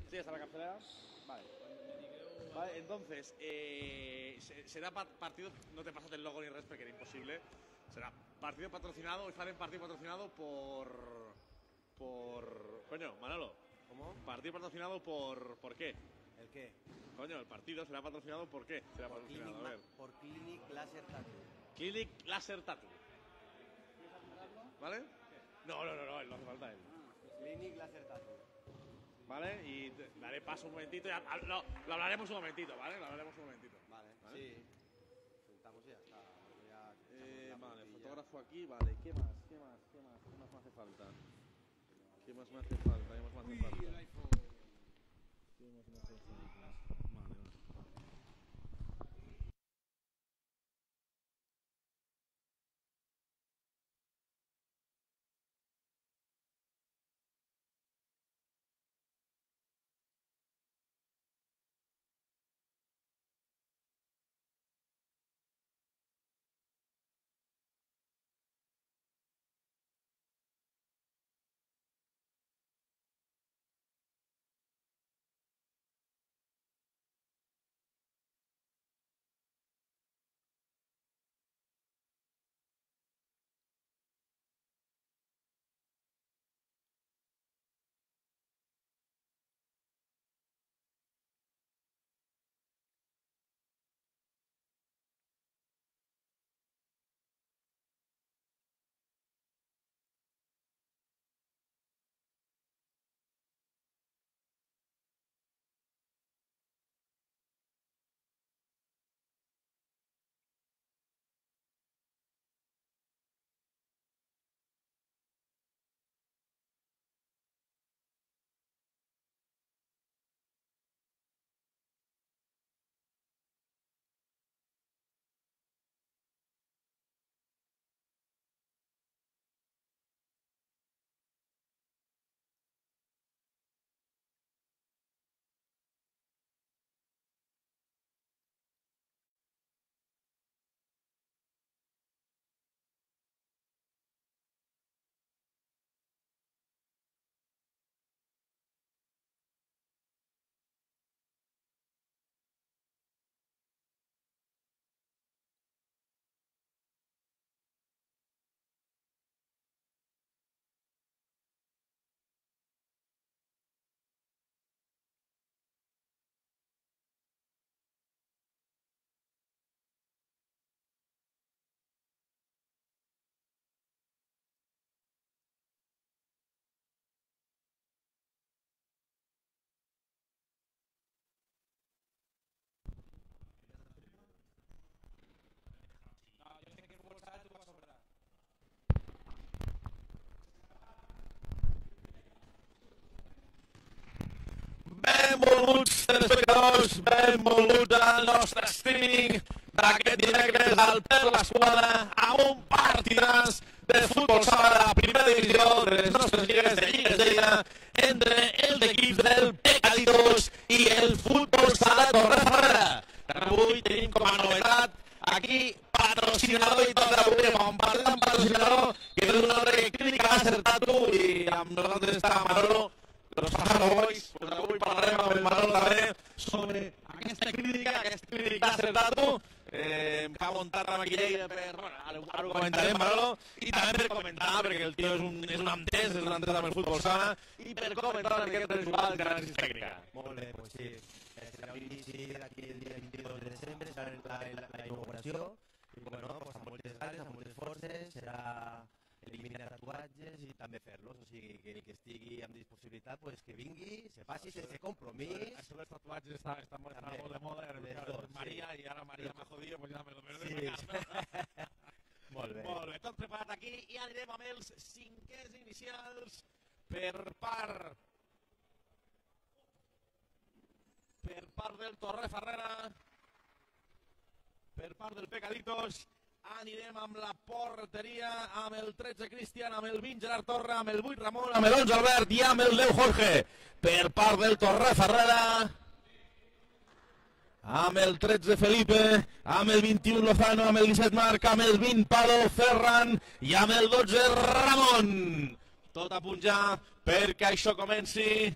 Sí, está la cartelera. Vale. Vale, entonces, será partido, no te pasas el logo ni res porque era imposible. Será partido patrocinado, estar en partido patrocinado por... Coño, Manolo. ¿Cómo? Partido patrocinado ¿por qué? ¿El qué? Coño, el partido será patrocinado ¿por qué? Será patrocinado, a ver. Por Clinic Laser Tattoo. Clinic Laser Tattoo. ¿Vale? No, no hace falta él. Clinic Laser Tattoo. ¿Vale? Y daré paso un momentito. Ya, lo hablaremos un momentito, ¿vale? Lo hablaremos un momentito. Vale, sí. Juntamos y ya está. Vale, fotógrafo aquí, vale. ¿Qué más me hace falta? ¿Qué más me hace falta? Vale. Benvolguts telespectadors, benvolguts al nostre streaming d'aquest dimecres al Per l'Esquadra amb un partidàs de futbol sala de la primera divisió de les nostres lligues de Lligues d'Ella entre els equips del Pecaditos i el futbol sala Torrefarrera. Avui tenim com a novetat aquí patrocinador i tot avui, quan parlem amb patrocinador, que és un altre que Clínica Laser Tattoo i amb nosaltres està Manolo, los Pájaros Boys. Pues avui parlarem amb el Manolo també sobre aquesta clínica Laser Tattoo que ha muntat amb aquella idea per, bueno, ara ho comentarem, Manolo, i també per comentar, perquè el tio és un entès amb el futbol sala, i per comentar una miqueta de jugar al Gran Tècnica. Molt bé, doncs sí. Serà un inici d'aquí el dia 22 de desembre, serà la inauguració, i bueno, pues amb moltes ganes, amb moltes forces, serà eliminar tatuatges i també fer-los, o sigui, que el que estigui amb disponibilitat, pues que vingui, se passi sense compromís. Això dels tatuatges està molt de moda, Maria, i ara Maria m'ha jodido, pues ja me lo perdo. Sí. Molt bé. Molt bé, tot preparat aquí i anirem amb els cinquers inicials per part del Torrefarrera, per part del Pecaditos. Anirem amb la porteria, amb el 13 Cristian, amb el 20 Gerard Torra, amb el 8 Ramon, amb el 11 Albert i amb el 10 Jorge. Per part del Torrefarrera, amb el 13 Felipe, amb el 21 Lozano, amb el 17 Marc, amb el 20 Pablo Ferran i amb el 12 Ramon. Tot a punt ja perquè això comenci.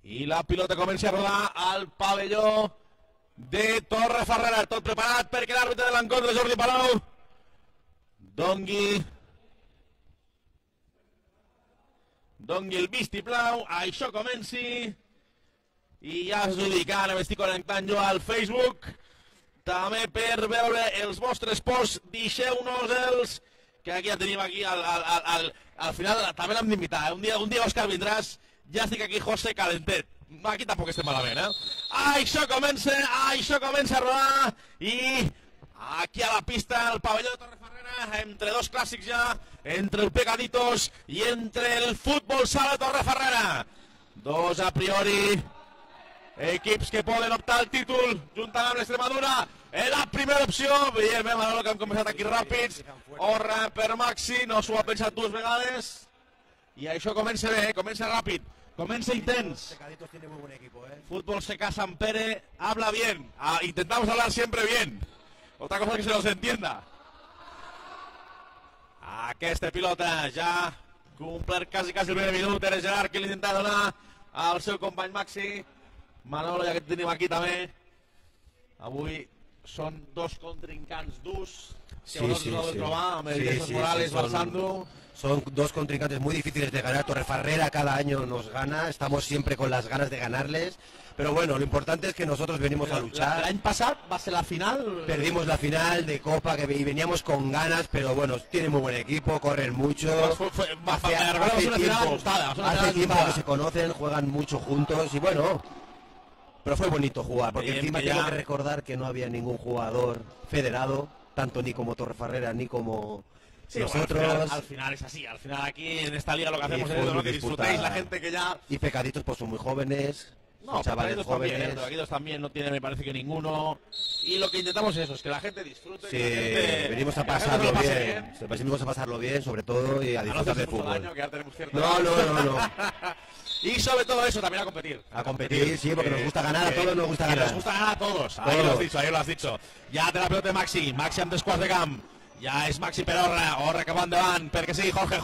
I la pilota comença a rodar al pavelló de Torrefarrera. Tot preparat perquè l'àrbitre de l'encontre, Jordi Palau, dongui el vistiplau, això comenci. I ja us ho dic, ara m'estic connectant jo al Facebook, també per veure els vostres posts. Deixeu-nos-els, que aquí ja tenim aquí al final, també l'hem d'invitar, un dia Òscar vindràs, ja estic aquí, José Calentet. Aquí tampoc estem malament, Això comença a rodar, i aquí a la pista, el pavelló de Torrefarrera, entre dos clàssics ja, entre el Pecaditos i entre el Futbol Sala Torrefarrera. Dos, a priori, equips que poden optar al títol, juntament amb l'Extremadura. La primera opció, veiem, Manolo, que han començat aquí ràpids. Orra per Maxi, no s'ho ha pensat dues vegades. I això comença bé, comença ràpid, comença intens. Pecaditos tiene muy buen equipo, Fútbol CK San Pere habla bien. Intentamos hablar siempre bien. Otra cosa que se nos entienda. Aquesta pilota ja complert quasi el primer minut. Era Gerard que l'intenta donar al seu company Maxi. Manolo, ja que tenim aquí també. Avui són dos contrincants durs. Sí, Morales, Balsando. Son dos contrincantes muy difíciles de ganar. Torrefarrera cada año nos gana, estamos siempre con las ganas de ganarles. Pero bueno, lo importante es que nosotros venimos a luchar. L'any passat va ser la final. Perdimos la final de Copa y veníamos con ganas, pero bueno, tienen muy buen equipo, corren mucho. Hace tiempo que se conocen, juegan mucho juntos y bueno. Pero fue bonito jugar, porque encima tengo que recordar que no había ningún jugador federado, tanto ni como Torrefarrera ni como nosotros. Bueno, al final es así, al final aquí en esta liga lo que hacemos es que disfrutéis la gente que ya... Y Pecaditos pues son muy jóvenes. No, chavales jóvenes. Pecaditos también no tiene, me parece que ninguno. Y lo que intentamos es eso, es que la gente disfrute. Sí, gente, venimos a pasarlo bien. Venimos a pasarlo bien, sobre todo, y a disfrutar de fútbol. No. Y sobre todo eso, también a competir. A competir, sí, porque nos gusta ganar, a todos nos gusta ganar. Nos gusta ganar a todos. Ahí lo has dicho. Ja té la pelota Maxi amb 3 quarts de camp. Ja és Maxi per Orra cap endavant, perquè sí, Jorge,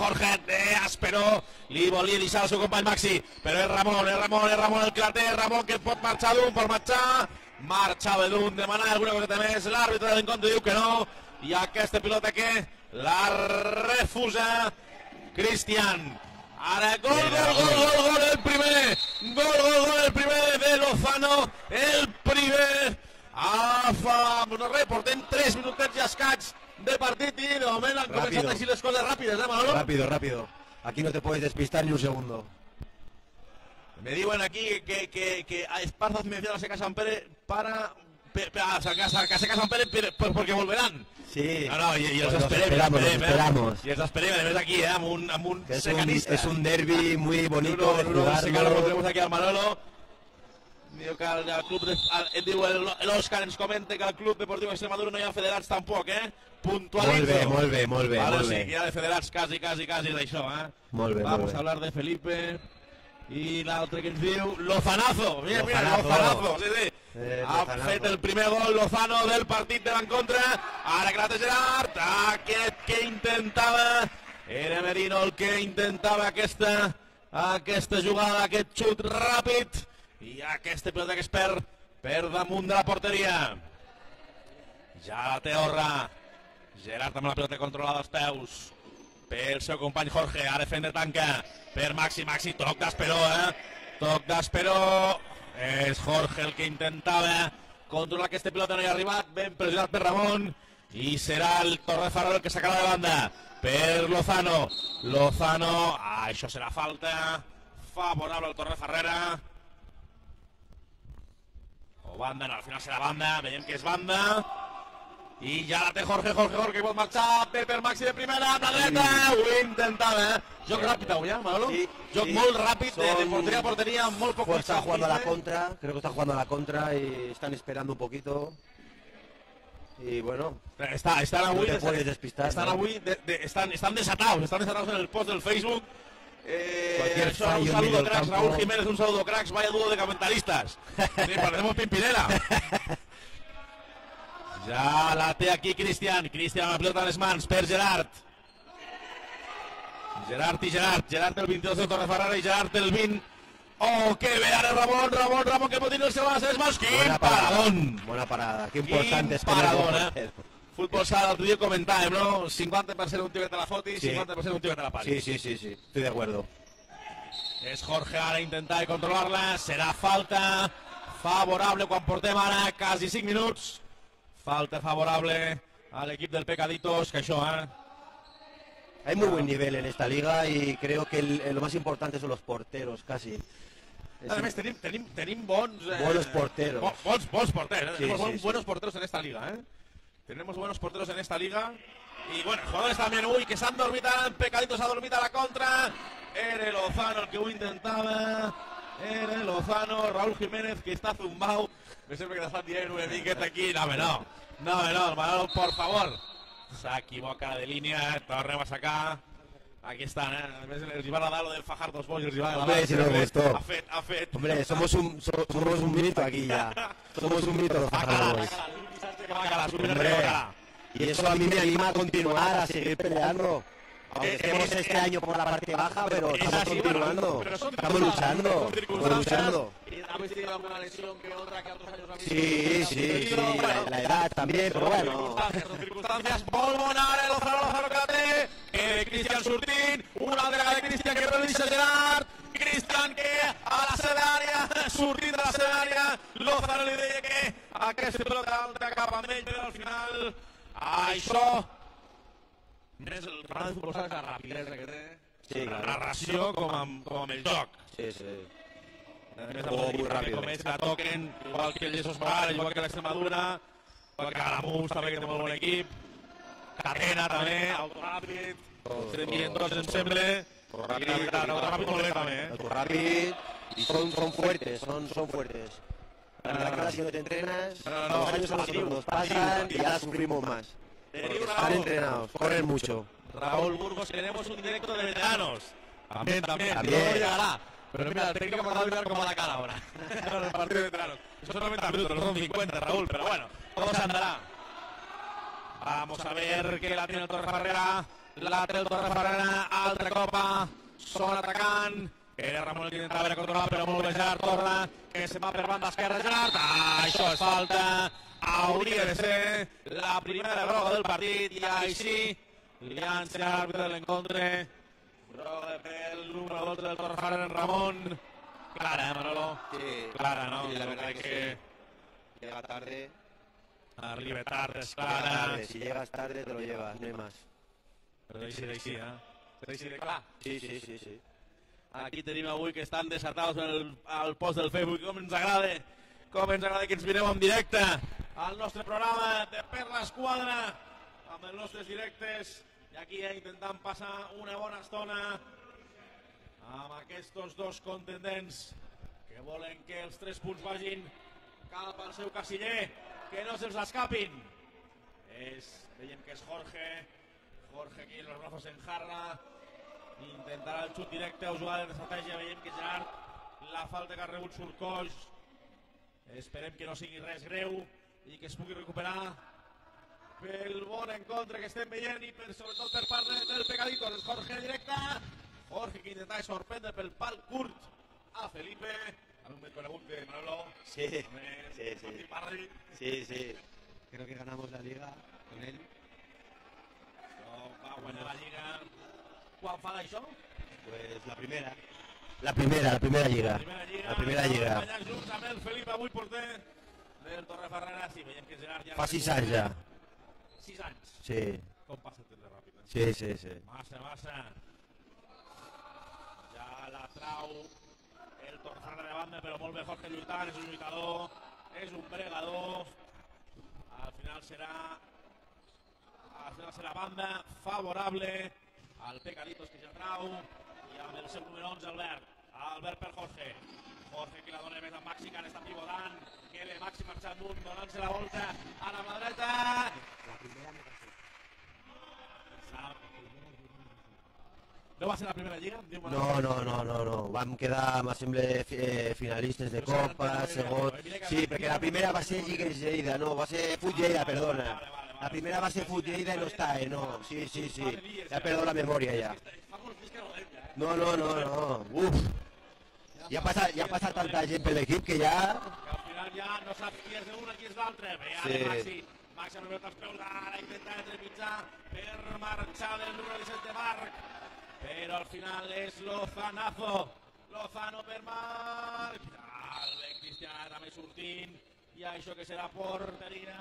Asperó, li volia deixar el seu company Maxi, però és Ramon el que la té, Ramon que pot marxar d'un, pot marxa d'un, demanar alguna cosa més, l'àrbitre de l'encontre diu que no, i aquesta pilota que la refusa Cristian. Ara gol el primer, gol el primer de Lozano, el primer, portem 3 minutets i escaig de partit i de moment han començat així les coses ràpides, Manolo? Rápido. Aquí no te puedes despistar ni un segundo. Me diuen aquí que Esparza menciona a Seca San Pere para Seca San Pere porque volverán. Sí. No, y los esperamos. Y els esperem, a aquí, amb un secanista. Es un derbi muy bonito de jugarlo. Lo tenemos aquí al Manolo. Diu que el club l'Òscar ens comenta que el Club Deportiu Extremadura no hi ha federats tampoc, Puntualitzo. Molt bé. Sí, que hi ha de federats quasi d'això, Molt bé. Vamos a hablar de Felipe. I l'altre que ens diu Lozanazo. Mira, Lozanazo. Sí. Ha fet el primer gol Lozano del partit de l'encontre. Ara que la té Gerard. Aquest que intentava. Era Merino el que intentava aquesta jugada, aquest xut ràpid. I aquesta pilota que es perd per damunt de la porteria. Ja la té Orra. Gerard amb la pilota controlada als peus pel seu company Jorge. Ara fent de tanca per Maxi, toc d'Asperó, toc d'Asperó. És Jorge el que intentava controlar aquesta pilota, no hi ha arribat, ben pressionat per Ramon, i serà el Torrefarrera el que sacarà de banda per Lozano. Això serà falta favorable al Torrefarrera. O banda, no, al final serà banda, veiem que és banda. I ja la té Jorge que pot marxar per Maxi de primera, amb la dreta, ho intentava, Joc ràpid avui, Manolo? Sí. Joc molt ràpid, de porteria a porteria, molt poc. Está jugando a la contra, creo que está jugando a la contra y están esperando un poquito. Y bueno, estan avui, no te puedes despistar. Estan desatados en el post del Facebook. Cualquier fallo un en saludo, medio cracks. campo. Raúl Jiménez, un saludo, cracks. Vaya dúo de comentaristas. Sí, parecemos Pimpinela. Ja la té aquí Cristian amb la pilota a les mans per Gerard. Gerard el 22 de Torrefarrera i Gerard el 20 Oh, que vean el Ramón, que pot dir el seu és más. Quin paradón! Bona parada, que important és paradón, Futbol sala, l'altre dia comentàvem, no? 50% un tio que te la foti, 50% un tio que te la pari. Sí, estoy de acuerdo. És Jorge ara intentar controlar-la, serà falta favorable quan portem ara quasi 5 minuts. Falta favorable a l'equip del Pecaditos, que això, Hay muy buen nivel en esta liga y creo que lo más importante son los porteros, casi. A més, tenim bons... buenos porteros. Bons porteros, sí, tenemos buenos porteros en esta liga, Tenemos buenos porteros en esta liga. Y bueno, jugadores también, que s'han dormit en Pecaditos, s'ha dormit a la contra. Era Lozano el que ho intentava. Era Lozano, Raúl Jiménez, que està zumbau. Me sembla que t'estan dient una miqueta aquí. No, el Manolo, por favor. S'equivoca de línia, tornem a sacar. Aquí estan, A més, els va agradar lo del Fajardo Boys, els va agradar. Hombre, si nos gustó. Ha fet. Hombre, somos un mito aquí ya. Somos un mito los Fajardo Boys. Hombre, y eso a mí me anima a continuar, a seguir peleando. Aunque estemos este año por la parte baja, pero estamos continuando. Estamos luchando. ¿Habéis tenido alguna lesión que otra que otros años habéis Sí, la edad también, pero bueno. Circunstancias, molt bona ara, Lozano que la té, Cristian sortint, una altra de Cristian que revisa Gerard, Cristian que a la seva àrea, sortint de la seva àrea, Lozano li deia que aquesta pelota alta cap amb ell, però al final, això, més el programa de futbol sala és la rapidesa que té, la narració com amb el joc. Sí. Més molt ràpid. Com ells la toquen, igual que el Jesús Magal, igual que l'Extremadura, igual que Alamús també, que té molt bon equip, Catena també, Autoràpid, estem dient tots, em sembla, Autoràpid molt bé també, Autoràpid, y son fuertes, son fuertes. La verdad que si no te entrenas, los años a nosotros nos pasan y ya sufrimos más. Están entrenados, corren mucho. Raúl Burgos, tenemos un directo de veteranos. También. No llegará. Pero mira, el técnico me va a olvidar cómo la cara ahora. En el partido de veteranos. Eso son 90 minutos, no son 50, Raúl, pero bueno, todo se andará. Vamos a ver que la tiene el Torrefarrera. La té el Torrefarrera, altra copa. Són atacant. Era Ramon el que intentava veure controlar, però molt bé Gerard Torra, que se'n va per banda esquerra. Gerard, això és falta. Hauria de ser la primera groga del partit i així llança l'àrbitre de l'encontre. Groga pel número 12 del Torrefarrera, en Ramon. Clara, Manolo? Sí. Clara, ¿no? Sí, la verdad que llega tarde. Arriba tarde, es clara. Si llegas tarde te lo llevas, no hay más. Però deixi, deixi de clar. Sí. Aquí tenim avui que estan desatats al post del Facebook. Com ens agrada que ens mireu en directe al nostre programa de Per l'Esquadra amb els nostres directes. I aquí intentant passar una bona estona amb aquests dos contendents que volen que els 3 punts vagin cap al seu casiller, que no se'ls escapin. Veiem que és Jorge aquí en los brazos en jarra, intentarà el xut directe o jugada d'estratègia. Veiem que Gerard, la falta que ha rebut surt coix. Esperem que no sigui res greu i que es pugui recuperar pel bon encontre que estem veient i sobretot per part del Pecaditos. És Jorge directe, Jorge que intentava sorprendre pel pal curt a Felipe, amb un conegut de Manolo. Sí. Creo que ganamos la liga con él. Va guanyar la lliga. Quan fa d'això? Pues la primera lliga. La primera lliga. Guanyant junts amb el Felipe, avui porter del Torrefarrera. Sí, veiem que Gerard ja... Fa 6 anys ja. 6 anys? Sí. Com passa tot de ràpid, Sí. Massa. Ja la trau el Torrefarrera de banda, però molt bé Jorge lluitant, és un lluitador, és un bregador. Al final serà banda favorable al Pecaditos, que ja trau, i amb el seu número 11, Albert per Jorge que la dona més a Maxi, que ara està pivotant, que le Maxi marxa amunt, donant-se la volta a la mà dreta. No va ser la primera lliga? No. Vam quedar, em sembla, finalistes de Copa, segon... Sí, perquè la primera va ser Lliga Lleida, no, va ser Fut Lleida, perdona. La primera va ser Fut Lleida i no està, no. Sí. Ja perdo la memòria, ja. No. Uf. Ja Ja ha passat tanta gent per l'equip que ja... Que al final ja no saps qui és un i qui és l'altre. Bé, Sí. ara Maxi. Maxi ha rebut els peus, ara intenta entremitjar per marxar del número 17 de Marc. Però al final és Lozanazo. Lozano per Marc. El bé Cristian també sortint. I això que serà porteria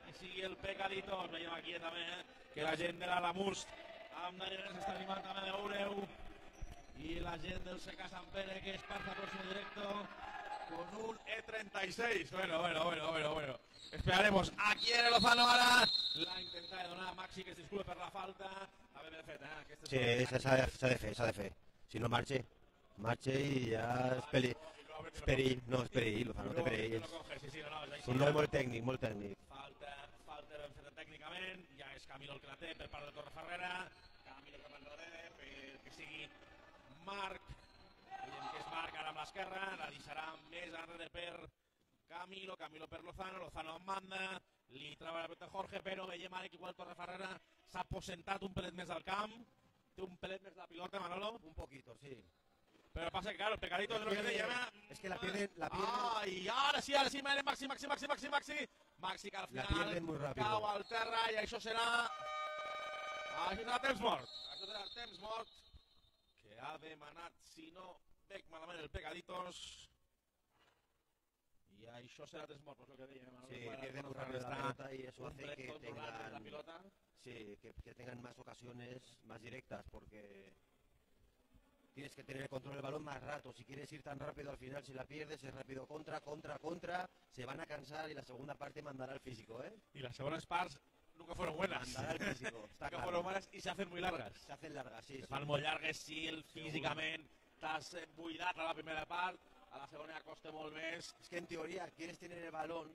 que sigui el Pecaditos. Veiem aquí també que la gent de l'Alamús amb Daniel s'està animant també de veure-ho. I la gent del CK Sant Pere que es passa por su directo con un E36. Bueno. Esperaremos. Aquí quiere Lozano ahora. La intenta de donar a Maxi, que es disculpe per la falta. A ver, fet, que este Sí, s'ha de fer. Si no marxa i ja és perill. No, és perill, Lozano té perill. És un noi molt tècnic. Falta ben feta tècnicament. Ja és Camilo el que la té per part de Torreferrera. Camilo cap enrere perquè sigui Marc. Veiem que és Marc ara amb l'esquerra. La deixarà més enrere per Camilo per Lozano en banda. Li troba la pelota Jorge, però veiem ara que igual Torreferrera s'ha aposentat un pelet més al camp. Té un pelet més la pilota, Manolo. Un poquito, sí. Pero pasa que claro, el Pecadito es lo que te llama. Es que la pierden. Ay, ahora sí, Maxi. Maxi que al La final pierden muy rápido. cau al terra i això serà temps mort. Això serà temps mort que ha demanat, si no veig malament, el Pecaditos. I això serà temps mort, pues lo que deia. Sí, pierden muy rápido la pelota y eso hace que tengan... Sí, que tengan más ocasiones más directas, porque tienes que tener el control del balón más rato. Si quieres ir tan rápido al final, si la pierdes, es rápido contra, se van a cansar y la segunda parte mandará el físico, ¿eh? Y las segundas parts nunca fueron buenas. Mandará el físico, está Nunca claro. fueron buenas y se hacen muy largas. Se hacen largas, sí. Se fan molt llargues, sí, físicament t'has buidat a la primera part, a la segona ja costa molt més. Es que en teoría quieres tener el balón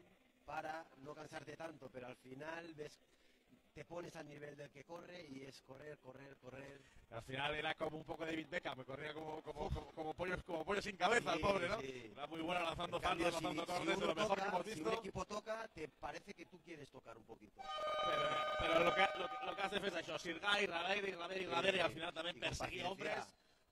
para no cansarte tanto, pero al final ves, te pones al nivel del que corre y es correr. Al final era como un poco David Beckham, me corría como pollo sin cabeza, Sí, el pobre, ¿no? sí. Era muy bueno lanzando En cambio, faltas, lanzando si cortes, de uno lo mejor toca, que hemos si visto. un equipo toca, te parece que tú quieres tocar un poquito. Pero lo que has de fer és això, sirgar i darrere, i al final també Y con perseguir paciencia, hombres.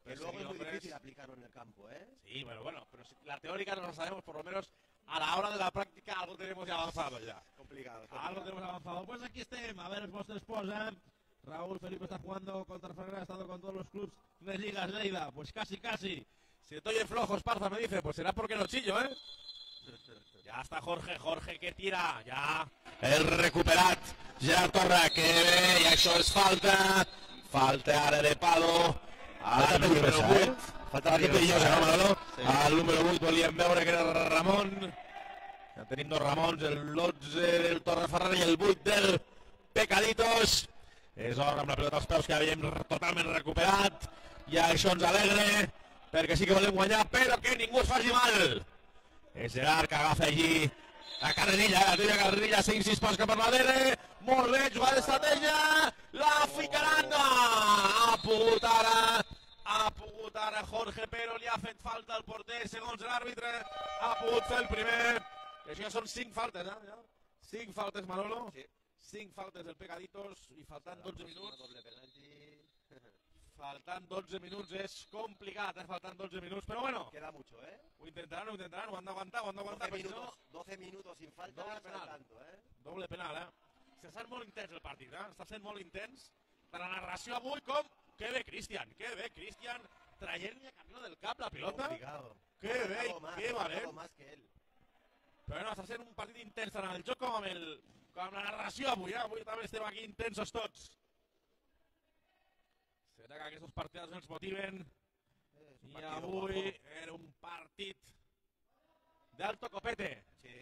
que luego es muy hombres. difícil aplicarlo en el campo, ¿eh? Sí, bueno, pero si la teórica no la sabemos, por lo menos a la hora de la práctica algo tenemos ya avanzado ya. Complicado. Algo tenemos avanzado. Pues aquí estem, a ver els vostres posen. Raúl Felipe está jugando contra Ferrer, ha estado con todos los clubs de Ligas Lleida. Pues casi. Si te oye flojo, Esparza me dice, pues será porque no chillo, ¿eh? Ya está Jorge que tira, ja. El recuperat, Gerard Torra, que bé, i això és falta ara de Palo. Al número 8. Falta perillosa, no, Manolo? Al número 8 volíem veure que era Ramon. Ja tenim dos Ramons, el 12 del Torreferrera i el 8 del Pecaditos. És Orra amb la pelota als peus que ja veiem totalment recuperat. I això ens alegre, perquè sí que volem guanyar, però que ningú es faci mal. És Gerard que agafa allí la carrerilla, 5-6 passos cap per darrere. Molt bé, jugada d'estratègia. La ficaran. Ha pogut ara Jorge, però li ha fet falta al porter, segons l'àrbitre. Ha pogut fer el primer. I això ja són 5 faltes, eh? 5 faltes, Manolo. Sí. 5 faltes del Pecaditos i faltant 12 minuts. Doble penalti. Faltant 12 minuts és complicat, faltant 12 minuts, però bueno. Queda mucho, ¿eh? Ho intentaran, ho han d'aguantar, 12 minutos sin falta, Doble penal. saltando, ¿eh? Doble penal, eh? Està sent molt intens el partit, eh? Està sent molt intens. De la narració avui com... Que bé, Cristian, traient-li a Camilo del cap la pilota. Complicado. Que bé, que valent. Más que él. Però no, està sent un partit intens tant en el joc com amb la narració avui, eh? Avui també estem aquí intensos tots. Serà que aquests partits ens motiven. I avui era un partit d'alto copete. Sí.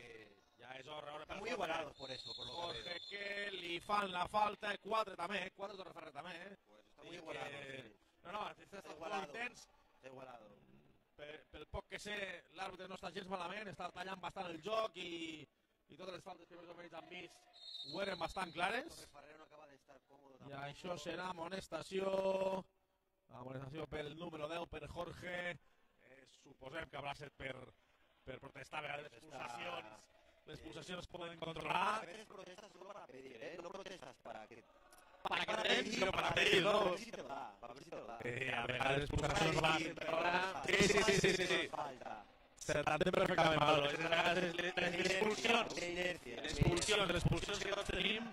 Ja és hora Están muy igualados por eso, por lo que Jorge veo. que li fan la falta, 4 també, 4 Torreferrer també, eh? Pues está muy igualado. Sí. No, està molt intens. Está igualado. Pel poc que sé, l'àrbitre no està gens malament, està tallant bastant el joc i totes les faltes que més o menys han vist ho eren bastant clares. Torreferrer no acaba de estar cómodo I tampoco. això serà amonestació. Amonestació pel número 10, per Jorge. Suposem que haurà set per protestar a vegades les pulsacions. Les pulsacions poden A controlar. veces protestas solo para pedir, ¿eh? No protestas para que para que tenen, sinó para pedir, no? A ver si te va. A vegades expulsacions van... Sí. S'entén perfectament, Pablo. A vegades les expulsions que tots tenim,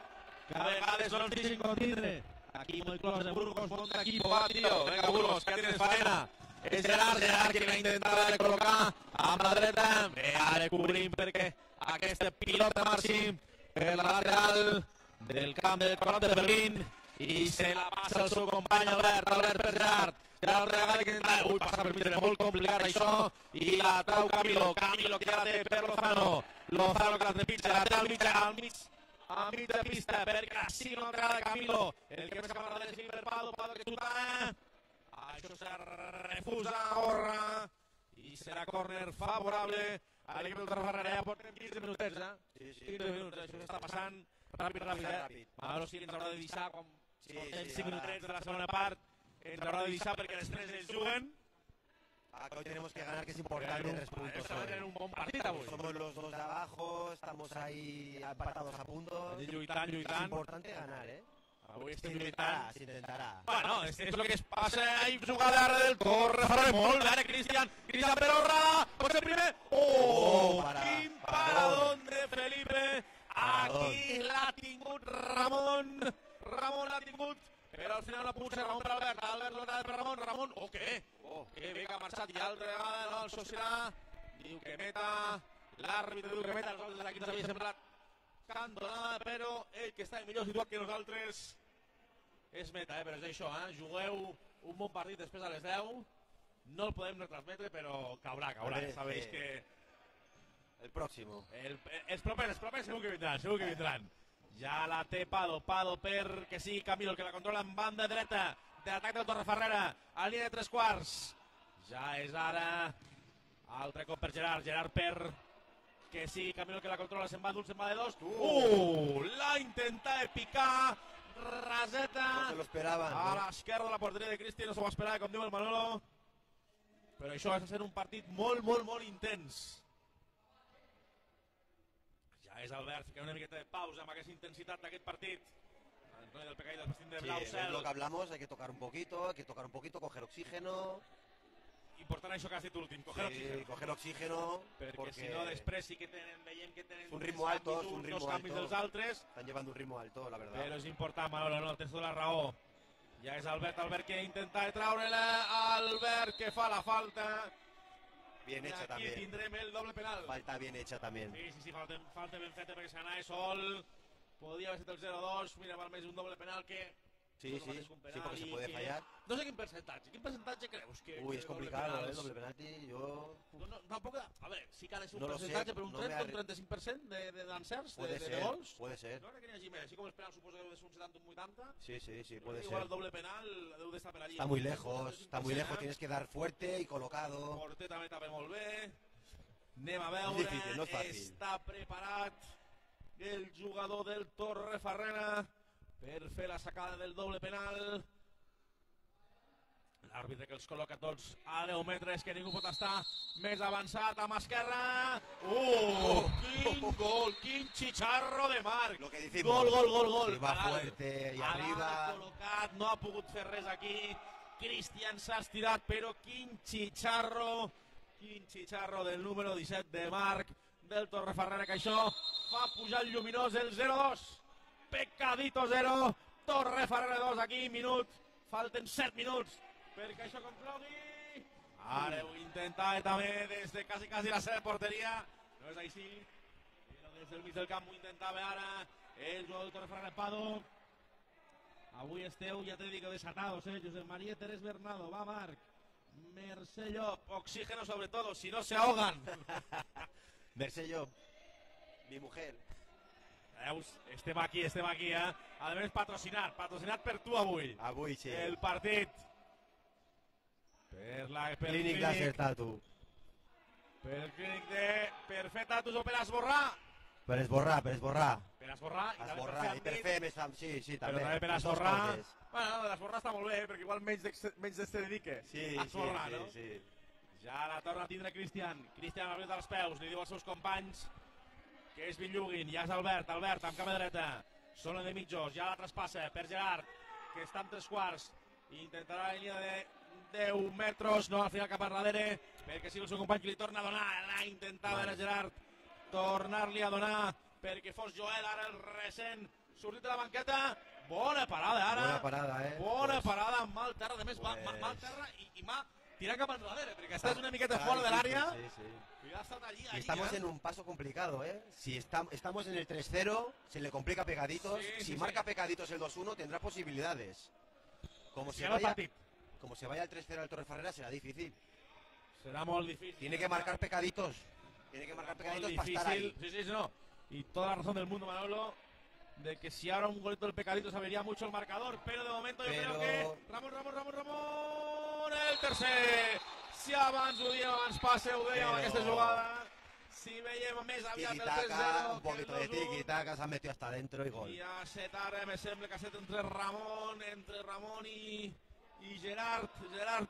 que a vegades no ens deixen contindre. Aquí muy close de Burgos, monta equipo, va, tío. Venga, Burgos, que tienes faena. És Gerard que va intentar de col·locar amb la dreta. Bé, ara cobrim perquè aquesta pilota marxi per la lateral del camp del Corral de Berlín i se la passa al seu company Albert per Gerard. Gerard regal que intenta... Ui, passa per mig, molt complicat això. I la trau Camilo que la té per Lozano que la trepitja, la té al mig de pista, perquè així no agrada Camilo. El que més cap a la dreta és Pado que xuta. Això se refusa Orra i serà córner favorable a l'equip del Torrefarrera. Ja portem 15 minutets, eh? 15 minuts, això està passant ràpid, eh? Ara sí que ens haurà de deixar, com portem 5 minutets de la segona part, ens haurà de deixar perquè les 3 es juguen. Que hoy tenemos que ganar, que es importante, 3 puntos. Estamos en un bon partit avui. Somos los dos de abajo, estamos ahí empatados a puntos. Lluitant. Es importante ganar, Avui estem lluitant. S'intentarà. Bueno, és lo que es passa. Ahí jugada ara del Torrefarrera. Molt bé, ara Cristian per Orra. Pot ser primer. Quin paradón de Felipe. Aquí l'ha tingut Ramon. Ramon l'ha tingut. Però al final no ha pogut ser Ramon per Albert. Albert l'ha donat per Ramon. Ramon, què? Que bé que ha marxat. I altra vegada no el sociarà. Diu que meta. L'àrbitre diu que meta. Nosaltres aquí ens havia semblat cantonada, però ell que està millor situat que nosaltres és meta, però és això, jugueu un bon partit després a les 10, no el podem retransmetre, però caurà, sabeu que... El próximo. Els propers segur que vindran, Ja la té Pado per que sigui Camilo, que la controla en banda dreta de l'atac del Torrefarrera, a línia de 3/4. Ja és ara, altre cop per Gerard per... que sí, Camilo que la controla, se'n va d'un, se'n va de dos. La intenta de picar, raseta. No se lo esperaven, a l'esquerra de la porteria de Cristian, no s'ho va esperar, com diu el Manolo. Però això ha de ser un partit molt intens. Ja és Albert, fica una miqueta de pausa amb aquesta intensitat d'aquest partit. Antonio del Pecaí del vestit de blau cel. Es lo que hablamos, hay que tocar un poquito, coger oxígeno. Important això que has dit últim, coger oxígeno, perquè si no després sí que veiem que tenen un ritmo alto, dos canvis dels altres. Están llevando un ritmo alto, la verdad. Però és important, Manolo, no, tens tota la raó. Ja és Albert que intenta treure-la, Albert que fa la falta. Bien hecha también. Aquí tindrem el doble penal. Falta bien hecha también. Sí, falta ben feta perquè s'anava sol. Podria haver estat el 0-2, mira, val més un doble penal que... Sí, porque se puede fallar. No sé quin percentatge creus que... Uy, es complicado, el doble penalti, yo... Tampoc, a ver, sí que ha de ser un percentatge, però un 30 o un 35% d'encerts, de gols. Puede ser. No crec que n'hi hagi més, així com els penals suposo que deu de ser un 70 o un 80. Sí, puede ser. Igual el doble penal deu d'estar per allí. Está muy lejos, tienes que dar fuerte y colocado. Porter també també molt bé. Anem a veure, difícil, no és fàcil. Està preparat el jugador del Torrefarrera per fer la sacada del doble penal. L'àrbitre que els col·loca tots a 10 metres, que ningú pot estar més avançat amb esquerra. Quin gol, quin chicharro de Marc. Lo que decimos. Gol. Va fuerte y arriba. Col·locat, no ha pogut fer res aquí. Cristian s'ha estirat, però quin chicharro del número 17 de Marc del Torrefarrera, que això fa pujar el lluminós el 0-2. Pecadito 0, Torrefarrera 2 aquí, falten 7 minuts perquè això conclogui. Ara ho intenta també des de quasi la seva porteria, no és així, però des del mig del camp ho intentava ara el jugador del Torrefarrera, Pado. Avui esteu, ja te digo, desatados, Josep María Teres Bernado, va Marc, Mercè Llop, oxígeno sobre todo, si no se ahogan. Mercè Llop, mi mujer. Veus, estem aquí, A més, patrocinat per tu avui. Avui, sí. El partit. Per Clínic Láser Tatu. Per Clínic per fer tatus o per esborrar. Per esborrar. Per esborrar. I per fer més fam, sí, també. Però també per esborrar. Bueno, l'esborrar està molt bé, perquè igual menys d'este dedique. Sí, esborrar, no? Sí. Ja la torna a tindre Cristian. Cristian ha obrit els peus, li diu als seus companys que és Villuguin, ja és Albert amb cama dreta, zona de mitjos, ja la traspassa per Gerard, que està amb 3 quarts, intentarà la línia de 10 metres, no al final cap a darrere, perquè si el seu company que li torna a donar, l'ha intentat a Gerard tornar-li a donar perquè fos Joel, ara el recent sortit de la banqueta. Bona parada ara, Bona parada, bona parada amb mal terra, a més mal terra i mà tirant cap enrere, perquè estàs una miqueta fora de l'àrea. Y ha estado allí, y estamos en un paso complicado, ¿eh? Si estamos en el 3-0, se le complica Pecaditos. Si marca Pecaditos el 2-1, tendrá posibilidades. Como se vaya el 3-0 al Torrefarrera, será difícil. Será muy difícil. Tiene que marcar Pecaditos. Tiene que marcar Pecaditos para estar ahí. Sí, no. Y toda la razón del mundo, Manolo, de que si ahora un golito del Pecaditos abriría mucho el marcador, pero de momento yo creo que Ramon, el tercer. Si abans ho dèiem, abans passa, ho dèiem aquesta jugada. Si veiem més aviat el 3-0. Un poquito de tiki-taka, se ha metido hasta adentro y gol. I ha set ara, me sembla que ha set entre Ramon i Gerard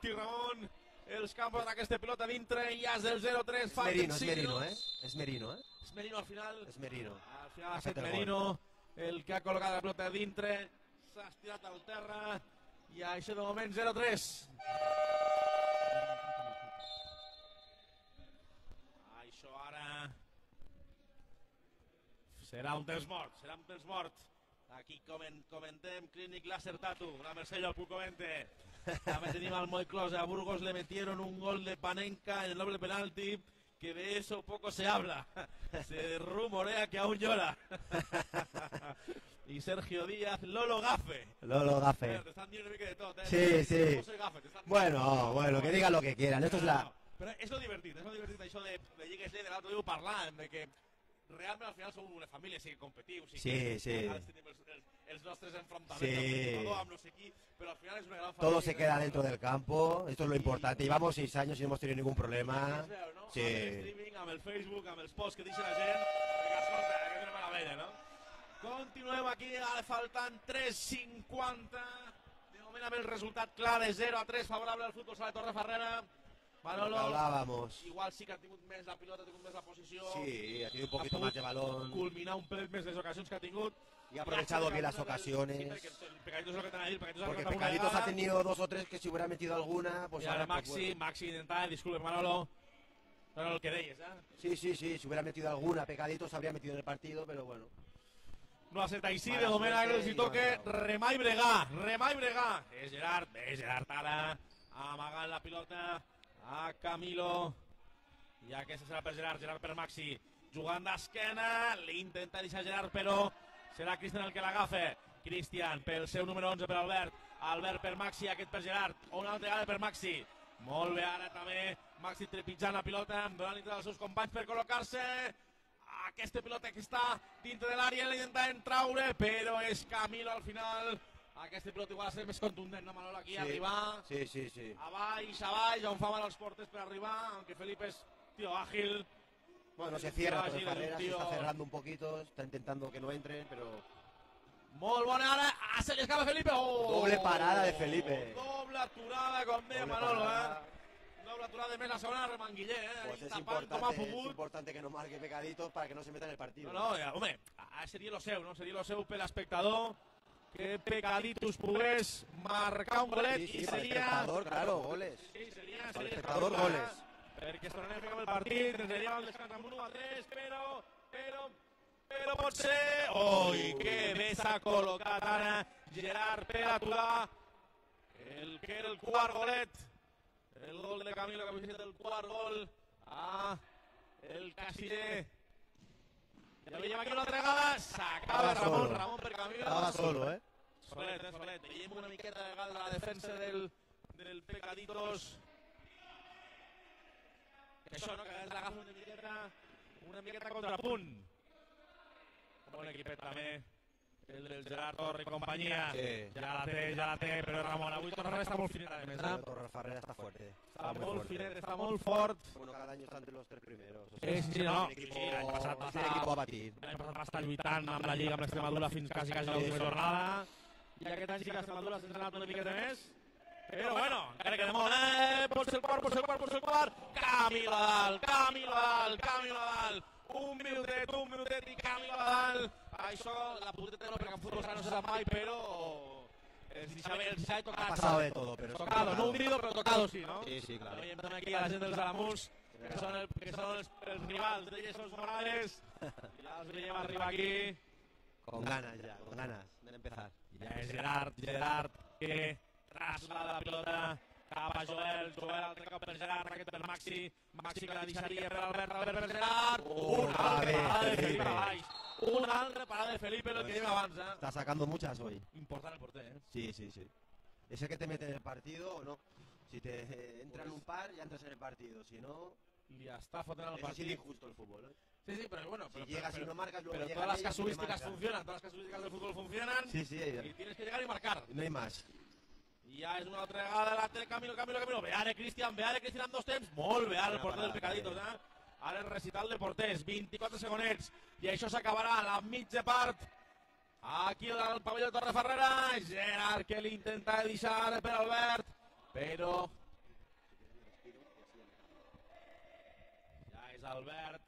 i Ramon. Els campos d'aquesta pilota dintre i ja és el 0-3. Es Merino, ¿eh? Es Merino, ¿eh? És Merino al final. És Merino. Al final ha set Merino el que ha col·locat la pilota dintre. S'ha estirat al terra i això de moment 0-3. Això ara serà un temps mort. Aquí comentem Clínic Láser Tatu, la Mercè Llop ho comente. També tenim al Moy Close. A Burgos le metieron un gol de Panenka en el doble penalti, que de eso poco se habla. Se rumorea que aún llora. Y Sergio Díaz, Lolo Gafe. Te están diciendo que de todo, Sí. No soy Gafe, Bueno, que digan lo que quieran. Esto es la... Però és lo divertit això de lligues de l'altre dia parlant, de que realment al final som una família, sí, competiu, sí. Tenim els nostres enfrontaments amb no sé qui, però al final és una gran família. Todo se queda dentro del campo, esto es lo importante. Llevamos 6 años y no hemos tenido ningún problema. Sí. Amb el streaming, amb el Facebook, amb els posts que deixa la gent, que escolta, que és una meravella, no? Continuem aquí, faltant 3:50. De moment amb el resultat clar de 0-3 favorable al futbol sala de Torrefarrera. Manolo, hablábamos. Igual sí que ha tingut més la pilota, ha tingut més la posició. Sí, ha tenido un poquito más de balón. Culminar un pel més les ocasions que ha tingut. Y ha aprovechado bien las ocasiones. Sí, Pecaditos es lo que te van a decir. Porque Pecaditos ha tenido 2 o 3 que si hubiera metido alguna, pues y ahora Maxi intentaba, disculpe Manolo, no era el que deies, Sí, si hubiera metido alguna, Pecaditos habría metido en el partido, pero bueno. No ha set així, de moment ara els hi toca remar i bregar. És Gerard ara, amagant la pilota a Camilo, i aquesta serà per Gerard per Maxi, jugant d'esquena, l'intenta deixar Gerard, però serà Cristian el que l'agafa. Cristian pel seu número 11 per Albert per Maxi, aquest per Gerard, una altra vegada per Maxi. Molt bé ara també, Maxi trepitjant la pilota, donant l'intent als seus companys per col·locar-se. Aquesta pilota que està dintre de l'àrea l'intenten traure, però és Camilo al final. Aquesta pilota igual ha de ser més contundent, no, Manolo? Aquí arribar. Sí. A baix, on fa mal els porters per arribar, aunque Felipe es tío ágil. Bueno, se cierra por Ferreras, se está cerrando un poquito, está intentando que no entren, pero... Molt bona ara, se li escapa Felipe. Doble parada de Felipe. Doble aturada, com deia Manolo, Doble aturada de més la segona remanguiller, Pues es importante que no marque Pecaditos para que no se meta en el partido. No, home, seria lo seu, no? Seria lo seu per l'espectador, que Pecaditos pogués marcar un golet i seria... Per l'espectador, claro, goles. Sí, seria per l'espectador, goles. Perquè es tornaria a ficar el partit, ens aniríem al descans amb 1-3, però pot ser... Oi, que bé s'ha col·locat ara Gerard per aturar el que era el quart golet. El gol de Camilo, que havia estat el quart gol el Casiller. Ja veiem aquí una altra vegada, s'acaba Ramon per Camilo. Estava solo, Solet. Veiem una miqueta de gal de la defensa del Pecaditos. Que això, no? Que l'agafa una miqueta contrapunt. Bon equipet també, el del Gerard Torre i companyia. Ja la té, però Ramon avui Torrefarrera està molt finet, a més. Torrefarrera està fuerte. Està molt finet, està molt fort. Bueno, cada año está entre los 3 primeros. Sí, no. L'any passat va estar lluitant amb la Lliga amb l'Extremadura fins quasi l'última jornada. I aquest any sí que l'Extremadura s'ha entrenat una miqueta més. Però bueno, encara que de molt, pot ser el quart. Camilo a dalt. Un minutet i Camilo a dalt. Això, la puteta no, perquè en futbol no se sap mai, però els ha tocat. Ha pasado de todo, pero tocado, no hundido, pero tocado sí, ¿no? Sí, sí, claro. Veiem també aquí a la gent dels Alamús, que són els rivals de Jesús Morales. Ja els veiem arribar aquí. Con ganas ya, con ganas de empezar. Ja és Gerard, que traslada la pilota cap a Joel, altre cop per Gerard, aquest per Maxi que la deixaria per Albert per Gerard. Una altra parada de Felipe, lo que dèiem abans. Está sacando muchas hoy. Important el porter, eh? Sí, sí, sí. Es el que te mete en el partido o no. Si te entra en un par, ya entras en el partido. Si no, li està fotent el eso partit. sí injusto el fútbol, ¿eh? Sí, pero bueno. Si llegas y no marcas, luego pero llegan todas las ellos y te casuísticas marcan. funcionan, todas las casuísticas del fútbol funcionan. Sí, sí. Y tienes que llegar y marcar. No hay más. I ja és una altra vegada delante, Camilo. Ve ara Cristian amb dos temps. Molt bé, ara el porter del Pecaditos, eh? Ara el recital de porters, 24 segonets. I això s'acabarà a la mitja part. Aquí al pavelló de Torreferrera. Gerard que l'intenta deixar per Albert. Però ja és Albert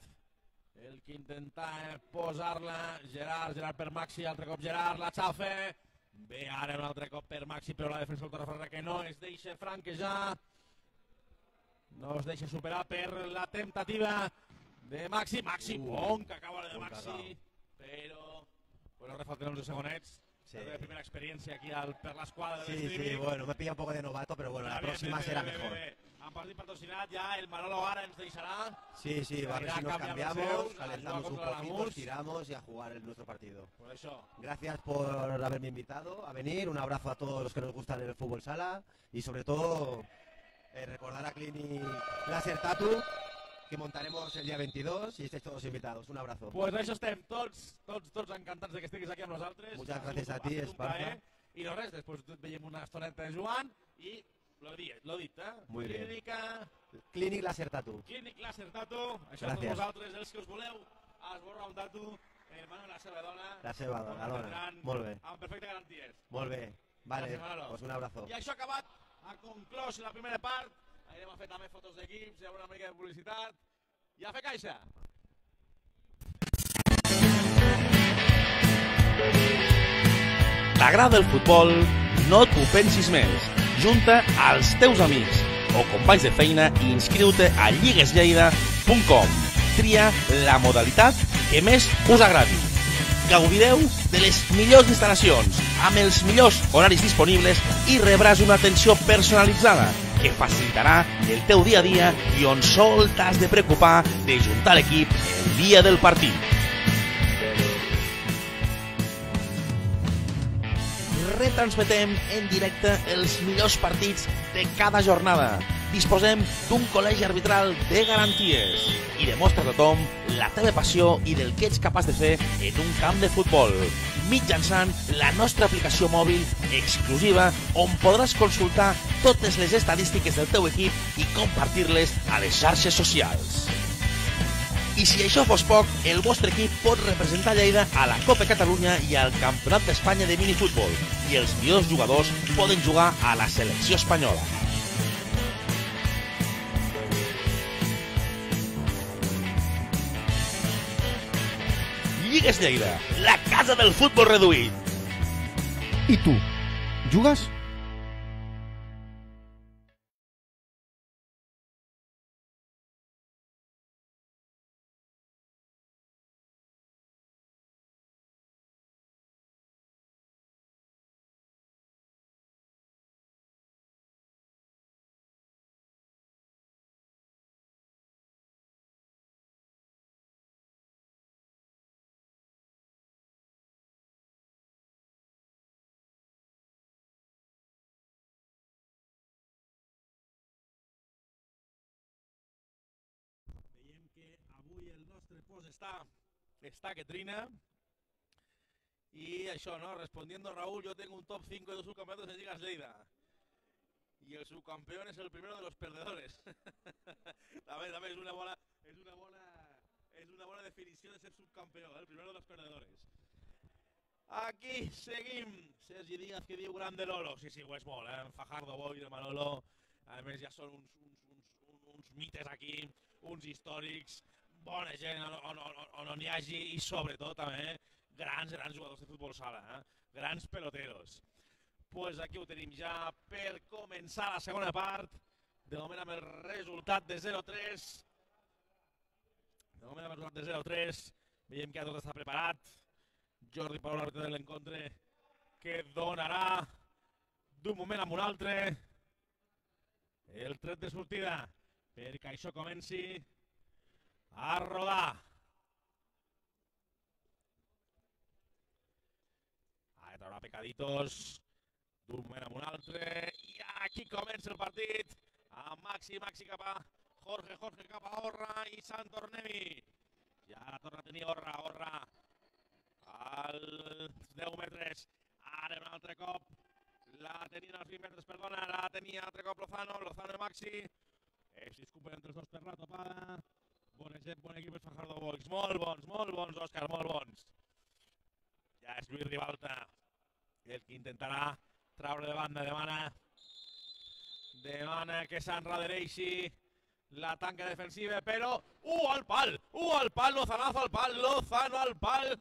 el que intenta posar-la. Gerard per Maxi, altre cop Gerard, la xafa. Bé, ara un altre cop per Maxi, però la defensa del Torreferrera que no es deixa franquejar. No es deixa superar per la temptativa de Maxi. Maxi, bon que acaba de Maxi. Però, bueno, refalten 11 segonets. Sí. La primera experiencia aquí per l'esquadra Sí, del streaming. sí, bueno, me pilla un poco de novato, pero bueno, la próxima será mejor. Han partit patrocinat ja, el Manolo ara ens deixarà. Sí, sí, a ver si nos cambiamos, calentamos un poquito, Alamús. tiramos y a jugar en nuestro partido. Por això. Gracias por haberme invitado a venir, un abrazo a todos los que nos gustan el fútbol sala y sobre todo recordar a Clinic Laser Tattoo que montaremos el día 22 y estáis todos invitados. Un abrazo. Pues això estem tots encantats que estiguis aquí amb nosaltres. Muchas gracias a ti, Esparza. I no res, després veiem una estoneta de Joan i lo dit, eh? Muy bien. Clínica... Clinic Laser Tattoo. Clínic Laser Tattoo. Això Gràcies. tots vosaltres, els que us voleu esborrar un tatu, Manuel, la seva dona. La seva dona. Molt bé. Amb perfectes garanties. Molt bé. Vale, Gràcies, Manolo. pues un abrazo. I això ha acabat, ha conclòs la primera part. Anirem a fer també fotos d'equips, hi haurà una mica de publicitat. I a fer caixa. T'agrada el futbol? No t'ho pensis més. Junta als teus amics o companys de feina i inscriu-te a lligueslleida.com. Tria la modalitat que més us agradi. Gaudireu de les millors instal·lacions, amb els millors horaris disponibles i rebràs una atenció personalitzada que facilitarà el teu dia a dia i on sol t'has de preocupar de juntar l'equip el dia del partit. Retransmetem en directe els millors partits de cada jornada. Disposem d'un col·legi arbitral de garanties i demostra a tothom la teva passió i del que ets capaç de fer en un camp de futbol, mitjançant la nostra aplicació mòbil exclusiva on podràs consultar totes les estadístiques del teu equip i compartir-les a les xarxes socials. I si això fos poc, el vostre equip pot representar Lleida a la Copa Catalunya i al Campionat d'Espanya de minifutbol i els millors jugadors poden jugar a la selecció espanyola. Lligues Lleida, la casa del futbol reduït. I tu, jugues? Veiem que avui el nostre post està que trina. Y això, ¿no? Respondiendo a Raúl, yo tengo un top 5 de subcampeonatos en Lligues Lleida. Y el subcampeón es el primero de los perdedores. También es una buena definició de ser subcampeón, el primero de los perdedores. Aquí seguim. Sergi Díaz que diu gran de Lolo. Sí, ho és molt, Fajardo, Boi i Manolo. A més ja són uns mites aquí, uns històrics, bona gent on n'hi hagi i sobretot també grans jugadors de futbol sala, grans peloteros. Pues aquí ho tenim ja per començar la segona part. De moment amb el resultat de 0-3. Veiem que ja tot està preparat. Jordi Paul, l'àrbitre de l'encontre, que donarà d'un moment a un altre el tret de sortida perquè això comenci a rodar. Ara traurà Pecaditos d'un moment a un altre i aquí comença el partit amb Maxi cap a Jorge cap a Orra i Sant Tornem-hi. I ara torna a tenir Orra als 10 metres. Ara un altre cop la tenien als 20 metres, perdona, la tenia altre cop Lozano i Maxi. Es disculpen entre els dos per la topada. Bon equip és Fajardo Boys. Molt bons, Òscar, molt bons. Ja és Lluís Ribalta el que intentarà traure de banda. Demana que s'enradereixi la tanca defensiva, però... al pal, Lozano al pal.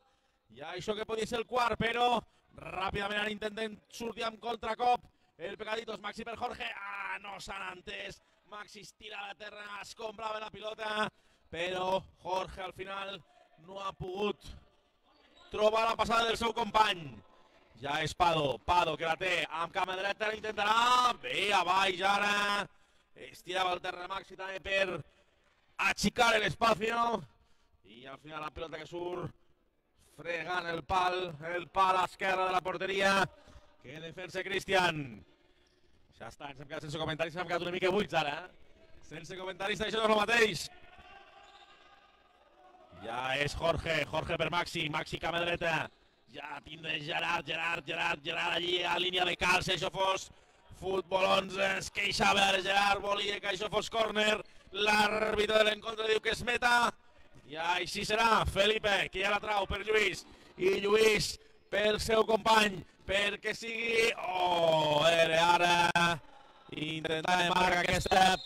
I això que podia ser el quart, però ràpidament intenten sortir amb contracop. El Pecaditos, Maxi per Jorge. No s'han entès. Maxi estira a la terra, escombrava la pilota, però Jorge al final no ha pogut trobar la passada del seu company. Ja és Pado que la té amb cama dreta, intentarà, bé a baix ara, estirava el terra Maxi també per achicar l'espacio i al final la pilota que surt fregant el pal a l'esquerra de la porteria que defensa Cristian. Ja està, ens hem quedat sense comentaris, ens hem quedat una mica buits ara. Sense comentaris, això no és el mateix. Ja és Jorge per Maxi cama dreta. Ja tindrà Gerard allí a línia de cal, si això fos futbol 11, es queixava ara Gerard, volia que això fos córner, l'àrbitre de l'encontre diu que es meta, i així serà. Felipe, que ja la trau per Lluís, i Lluís pel seu company, perquè sigui... ara intentava marcar aquesta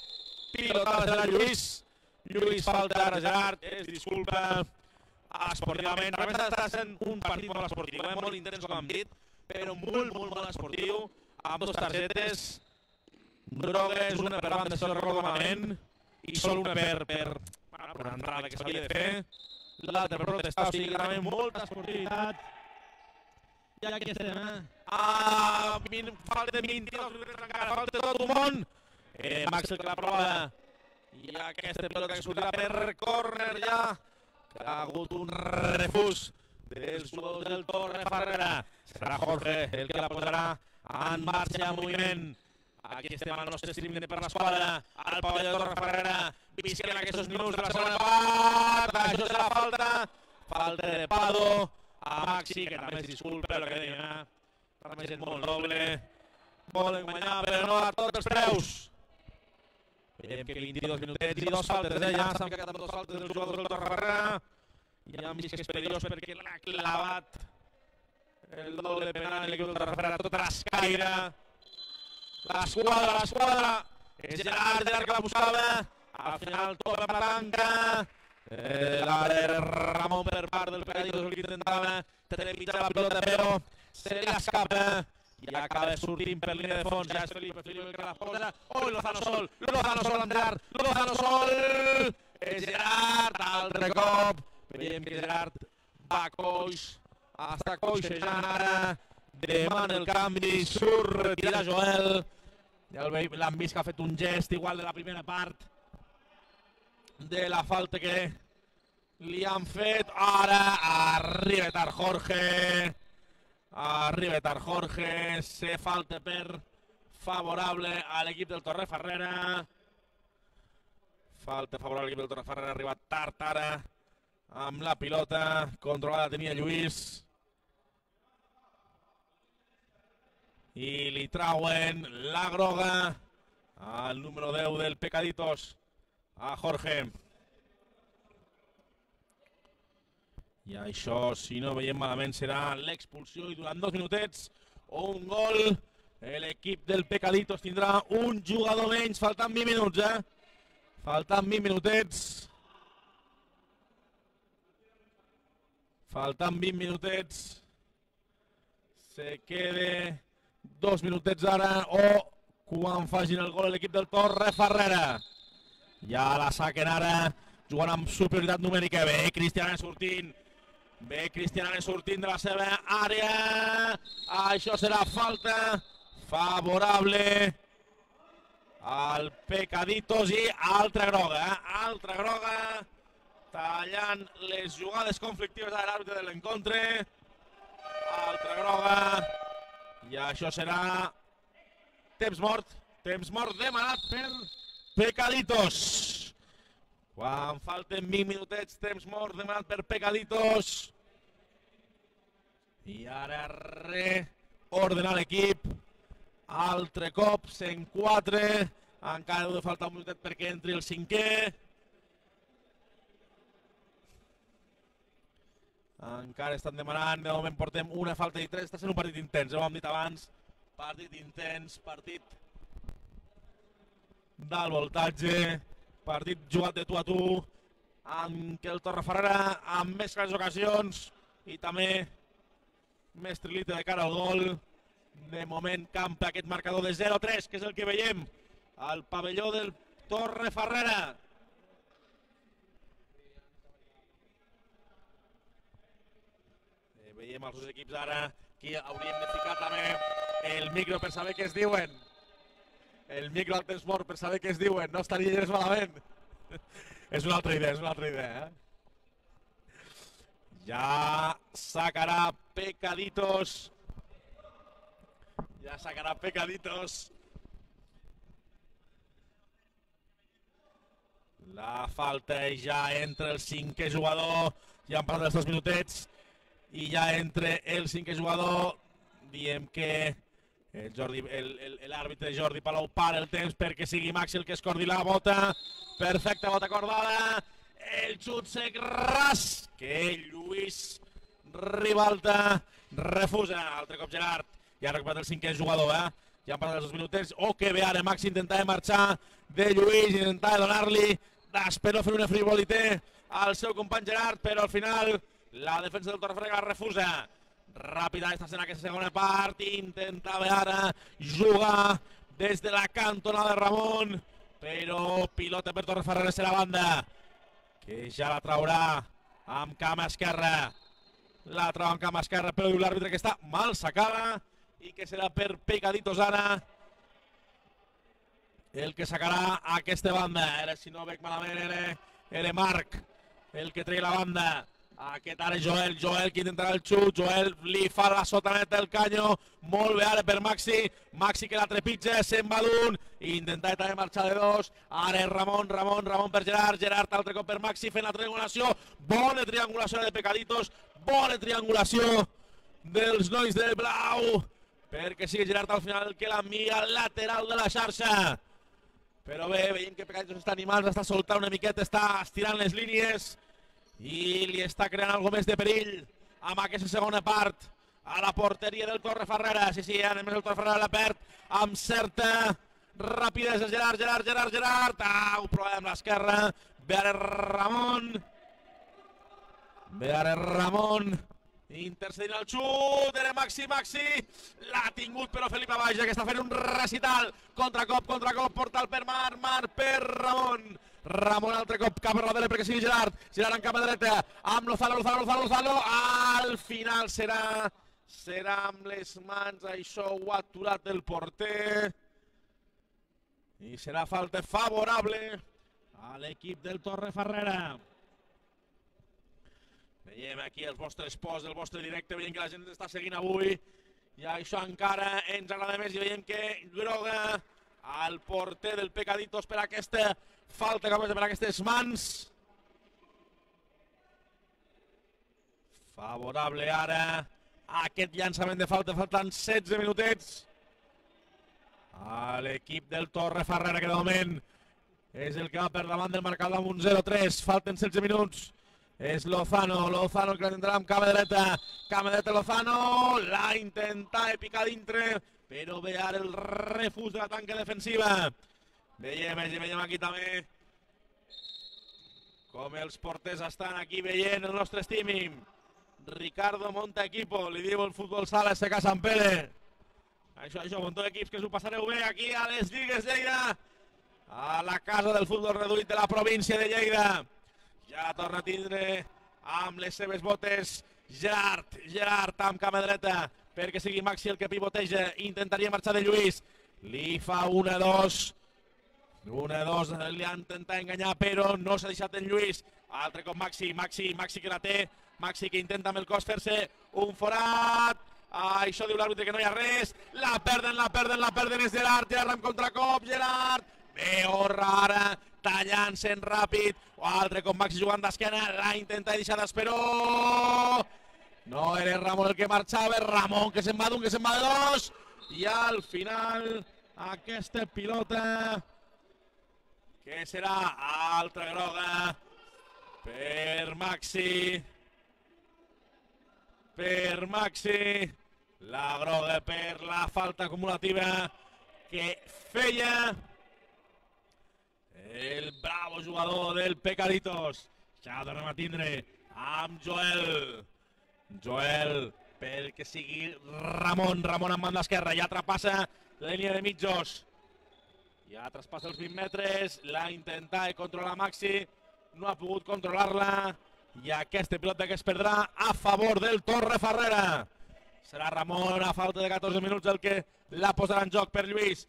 pilota de Lluís falta ara Gerard, es disculpa. Esportivament, realment està sent un partit molt esportiu, molt intens com hem dit, però molt esportiu, amb dues targetes grogues, una per banda, si no recordo malament, i sol una per una entrada que s'havia de fer, l'altra per protestar, o sigui, realment molta esportivitat. I aquí estem, falta 22 minuts encara, falta tot un món. Maxi que la prova, i aquesta pilota que sortirà per córner ja, que ha hagut un refús dels jugadors del Torrefarrera. Serà Jorge el que la posarà en marxa, en moviment. Aquí estem al nostre stream per l'esquadra, al pavelló de Torrefarrera, visquem aquests minuts de la segona part. Això serà falta de Pado a Maxi, que també es disculpa el que deia, també és molt doble, volen guanyar però no a tots els preus. Veiem que 22 minutets i dos faltes, ja s'han quedat amb dos faltes dels jugadors del Torrefarrera. Ja hem vist que és perillós perquè l'ha clavat el doble penal en l'equip del Torrefarrera, tot a l'escaire. L'esquadra, és Gerard que la buscava, al final toca per la tanca. L'ara Ramon per part del Pecaditos, el que intentava trepitjar la pilota, però se li escapa. I acaba sortint per línia de fons, ja és Felipe el que la posa. Lozano sol amb Gerard, Lozano sol! És Gerard, altre cop. Veiem que Gerard va coix, està coixejant ara, demana el canvi, surt, retira Joel. L'han vist que ha fet un gest igual de la primera part de la falta que li han fet. Ara arriba tard Jorge, se falta per favorable a l'equip del Torrefarrera. Falta favorable a l'equip del Torrefarrera, ha arribat tard ara amb la pilota, controlada tenia Lluís. I li trauen la groga al número 10 del Pecaditos, a Jorge. I això, si no veiem malament, serà l'expulsió i durant 2 minutets o un gol. L'equip del Pecaditos tindrà un jugador menys, faltant 20 minuts, Faltant 20 minutets. Faltant 20 minutets. Se queda 2 minutets ara o quan facin el gol l'equip del Torrefarrera. Ja la saquen ara, jugant amb superioritat numèrica. Bé, Cristiana sortint. Bé, Cristiana sortint de la seva àrea. Això serà falta favorable al Pecaditos i altra groga. Altra groga, tallant les jugades conflictives de l'àrbitre de l'encontre. Altra groga. I això serà temps mort demanat per Pecaditos. Quan falten 20 minutets, temps mort demanat per Pecaditos. I ara reordenar l'equip. Altre cop, 104. Encara deu de faltar un minutet perquè entri el cinquè. Encara estan demanant, de moment portem una falta i 3. Està sent un partit intens, ho hem dit abans. Partit intens, partit d'alt voltatge, partit jugat de tu a tu, amb que el Torrefarrera amb més grans ocasions i també més trilite de cara al gol. De moment campa aquest marcador de 0-3, que és el que veiem al pavelló del Torrefarrera. Veiem els dos equips ara, aquí hauríem de ficar també el micro per saber què es diuen. El micro al temps mort per saber què es diuen, no estaria gens malament. És una altra idea, Ja sacarà Pecaditos. La falta ja entre el cinquè jugador, ja han passat els 2 minutets. I ja entre el cinquè jugador, diem que l'àrbitre Jordi Palau para el temps perquè sigui Maxi el que escordi la bota. Perfecta bota acordada. El xut sec ras que Lluís Ribalta refusa. Altre cop Gerard. Ja ha recuperat el cinquè jugador, Ja han passat els 2 minutets. Oh, que bé ara Maxi intentava marxar de Lluís, intentava donar-li. Espero fer una frivolité al seu company Gerard, però al final la defensa del Torrefarrera refusa. Ràpida està sent aquesta segona part. Intentava ara jugar des de la cantonada de Ramon, però pilota per Torrefarrera a la banda, que ja la traurà amb cama esquerra. La trau amb cama esquerra, però diu l'àrbitre que està mal sacada i que serà per Pecaditos ara el que sacarà aquesta banda. Era, si no veig malament, era Marc el que treia la banda. Aquest ara Joel que intentarà el xut. Joel li fa la sotaneta del canyo. Molt bé ara per Maxi. Maxi que la trepitja, se'n va d'un. Intentava també marxar de 2. Ara és Ramon per Gerard. Gerard altre cop per Maxi fent la triangulació. Bona triangulació de Pecaditos. Bona triangulació dels nois del blau. Perquè sigui Gerard al final el que l'envia al lateral de la xarxa. Però bé, veiem que Pecaditos està animant, està soltant una miqueta, està estirant les línies i li està creant alguna més de perill amb aquesta segona part a la porteria del Torrefarrera. Sí, a més el Torrefarrera la perd amb certa rapidesa. Gerard. Ho provava amb l'esquerra. Ve ara Ramon. Intercedint el xut. Era Maxi. L'ha tingut però Felip Baix, que està fent un recital. Contracop. Portal per Mar per Ramon. Ramon altre cop cap a darrere perquè sigui Gerard en cap a dreta amb Lozano. Al final serà amb les mans. Això ho ha aturat el porter i serà falta favorable a l'equip del Torrefarrera. Veiem aquí els vostres posts, el vostre directe, veiem que la gent està seguint avui i això encara ens agrada més i veiem que groga al porter del Pecaditos per aquesta falta que per aquestes mans. Favorable ara aquest llançament de falta, faltant 16 minutets a l'equip del Torrefarrera, que de moment és el que va per davant del marcador amb un 0-3. Falten 16 minuts. És Lozano el que la tindrà amb cama dreta. Lozano l'ha intentat picar dintre, però ve ara el refús de la tanca defensiva. Veiem aquí també com els porters estan aquí veient el nostre streaming. Ricardo monta equipo, li diu el futbol sala SK Sant Pere. Això, muntó equips que s'ho passareu bé aquí a les Lligues Lleida, a la casa del futbol reduït de la província de Lleida. Ja torna a tindre amb les seves botes Gerard amb cama dreta perquè sigui Maxi el que pivoteja. Intentaria marxar de Lluís, li fa 1-2, li ha intentat enganyar però no s'ha deixat en Lluís. Altre cop Maxi que la té, Maxi que intenta amb el cos fer-se un forat. Això diu l'àrbitre que no hi ha res, la perden, és Gerard amb contracop, Gerard, veu rara, tallant-se'n ràpid, altre cop Maxi jugant d'esquena, la intenta deixar d'Esperó, no era Ramon el que marxava, Ramon que se'n va d'un, que se'n va de dos, i al final aquesta pilota que serà altra groga per Maxi, la groga per la falta acumulativa que feia el bravo jugador del Pecaditos. Ja tornem a tindre amb Joel perquè sigui Ramon amb banda esquerra, ja trapassa la línia de mitjos, ja traspassa els 20 metres, l'ha intentat controlar Maxi, no ha pogut controlar-la, i aquesta pilota que es perdrà a favor del Torrefarrera. Serà Ramon a falta de 14 minuts el que la posarà en joc per Lluís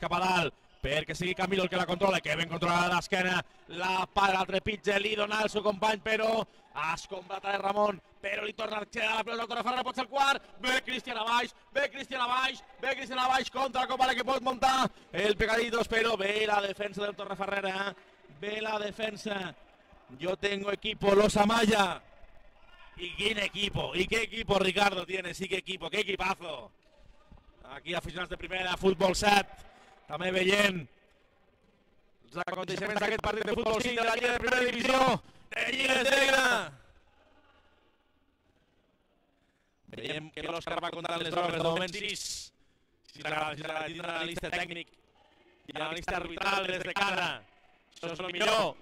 cap a dalt perquè sigui Camilo el que la controla, que ben controlada l'esquena, la para, el trepitge, li dona al seu company però ha escombrat a Ramon, però li torna a quedar la pilota al Torrefarrera, pot ser el quart, ve Cristian a baix, contra com ara que pot muntar el Pecaditos, però ve la defensa del Torrefarrera, ve la defensa. Yo tengo equipo, los Amaya. ¿Y qué equipo Ricardo tiene? Sí, qué equipazo. Aquí aficionats de primera, Futbol 7, també veient els aconteixements d'aquest partit de Futbol 5 de la Lliga de Primera Divisió de Lligues de Lleida. Veiem que l'Òscar va comptar les hores, de moment 6. Si l'analista tècnic i l'analista arbitral des de cara, això és el millor.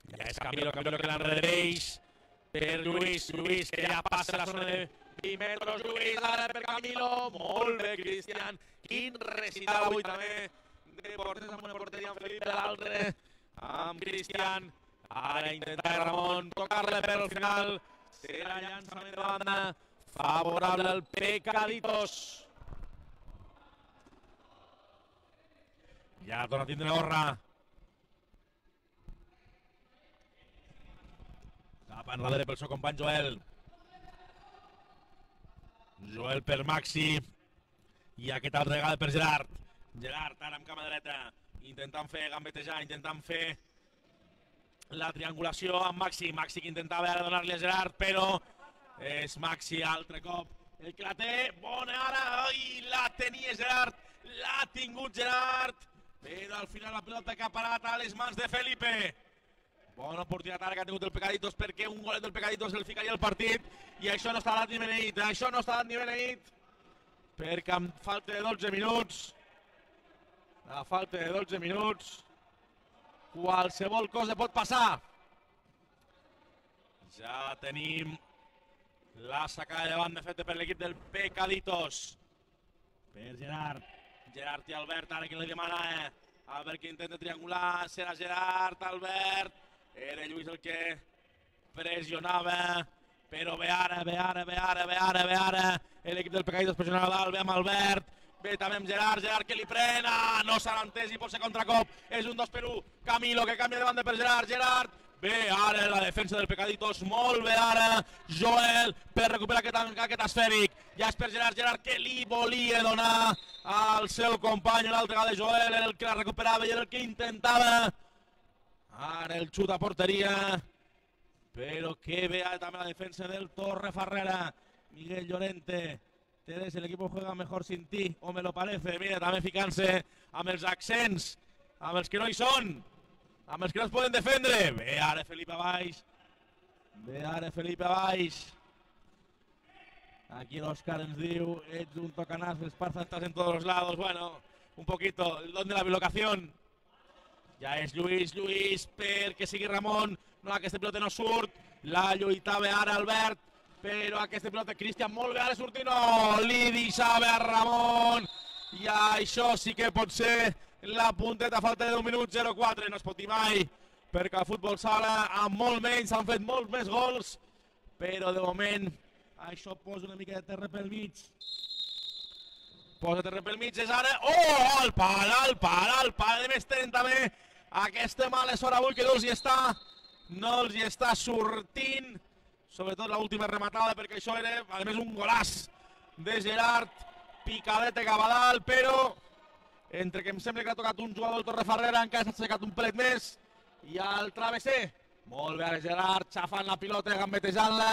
Ja és Camilo que l'enredereix per Lluís que ja passa la zona de 20 metres, Lluís ara per Camilo, molt bé Cristian, quin recital avui també de porters amb una porteria amb Felipe, l'altre amb Cristian, ara intenta Ramon tocar-la però al final serà llançament de banda favorable al Pecaditos. Ja torna a tindre Orra. Cap enrere pel seu company Joel. Joel per Maxi. I aquesta altra vegada per Gerard. Gerard ara amb cama dreta. Intentant fer gambetejar, intentant fer la triangulació amb Maxi. Maxi que intentava ara donar-li a Gerard, però és Maxi altre cop el que la té. Bona ara. Ai, la tenia Gerard. L'ha tingut Gerard. Però al final la pilota que ha parat a les mans de Felipe. Bona oportunitat ara que ha tingut el Pecaditos perquè un golet del Pecaditos el ficaria al partit i això no està dat ni beneït, perquè amb falta de 12 minuts, qualsevol cosa pot passar. Ja tenim la sacada de banda feta per l'equip del Pecaditos. Per Gerard i Albert, ara que li demana Albert que intenta triangular, serà Gerard, Albert. Era Lluís el que pressionava, però ve ara l'equip del Pecaditos pressionava dalt, ve amb Albert, ve també amb Gerard que li prena, no s'ha entès i pot ser contracop, és un 2-1, Camilo que canvia de banda per Gerard, ve ara la defensa del Pecaditos, molt bé ara, Joel per recuperar aquest esfèric, ja és per Gerard que li volia donar al seu company, l'altra vegada Joel era el que la recuperava i era el que intentava. Ara el xut a porteria, però que ve també la defensa del Torrefarrera. Miguel Llorente, el equipo juega mejor sin ti, o me lo parece. Mira, també ficant-se amb els accents, amb els que no hi són, amb els que no es poden defendre. Ve ara Felipe a baix. Aquí l'Òscar ens diu, ets un tocanàs, esparza, estás en todos los lados. Bueno, un poquito, el don de la bilocación. Ja és Lluís perquè sigui Ramon. No, aquesta pilota no surt. La lluitava ara Albert, però aquesta pilota Cristian molt bé, ara sortir, no, li deixava a Ramon. I això sí que pot ser la punteta a falta de 1 minut 0-4. No es pot dir mai, perquè el futbol sala amb molt menys s'han fet molts més gols, però de moment això posa una mica de terra pel mig. Posa terra pel mig, és ara... Oh, el pal de Mesteren també. Aquesta mala sort avui que no els hi està sortint, sobretot l'última rematada, perquè això era, a més, un golaç de Gerard, picadeta cap a dalt, però entre que em sembla que ha tocat un jugador del Torrefarrera, encara s'ha aixecat un pelet més, i el travesser, molt bé ara Gerard, xafant la pilota, gambetejant-la,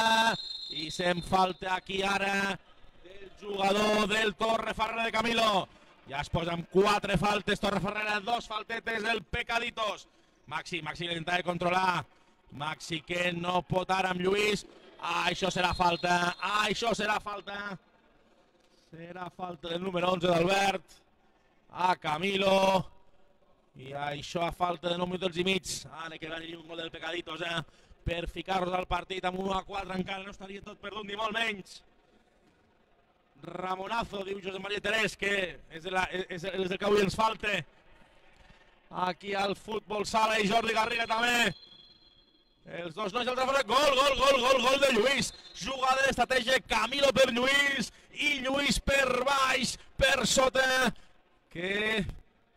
i se'n falta aquí ara del jugador del Torrefarrera de Camilo. Ja es posen 4 faltes, Torrefarrera, 2 faltetes del Pecaditos. Maxi l'intenta controlar, Maxi que no pot ara amb Lluís. Això serà falta, serà falta del número 11 d'Albert a Camilo, i això a falta de 9 minuts i mig. Ara que va venir un gol del Pecaditos per ficar-nos al partit amb 1-4, encara no estaria tot perdut ni molt menys. Ramonazo, diu Josep Maria Terés, que és el que avui ens falta aquí al futbol sala, i Jordi Garriga també. Els dos nois del Torrefarrera, gol de Lluís. Jugada d'estratègia, Camilo per Lluís, i Lluís per baix, per sota, que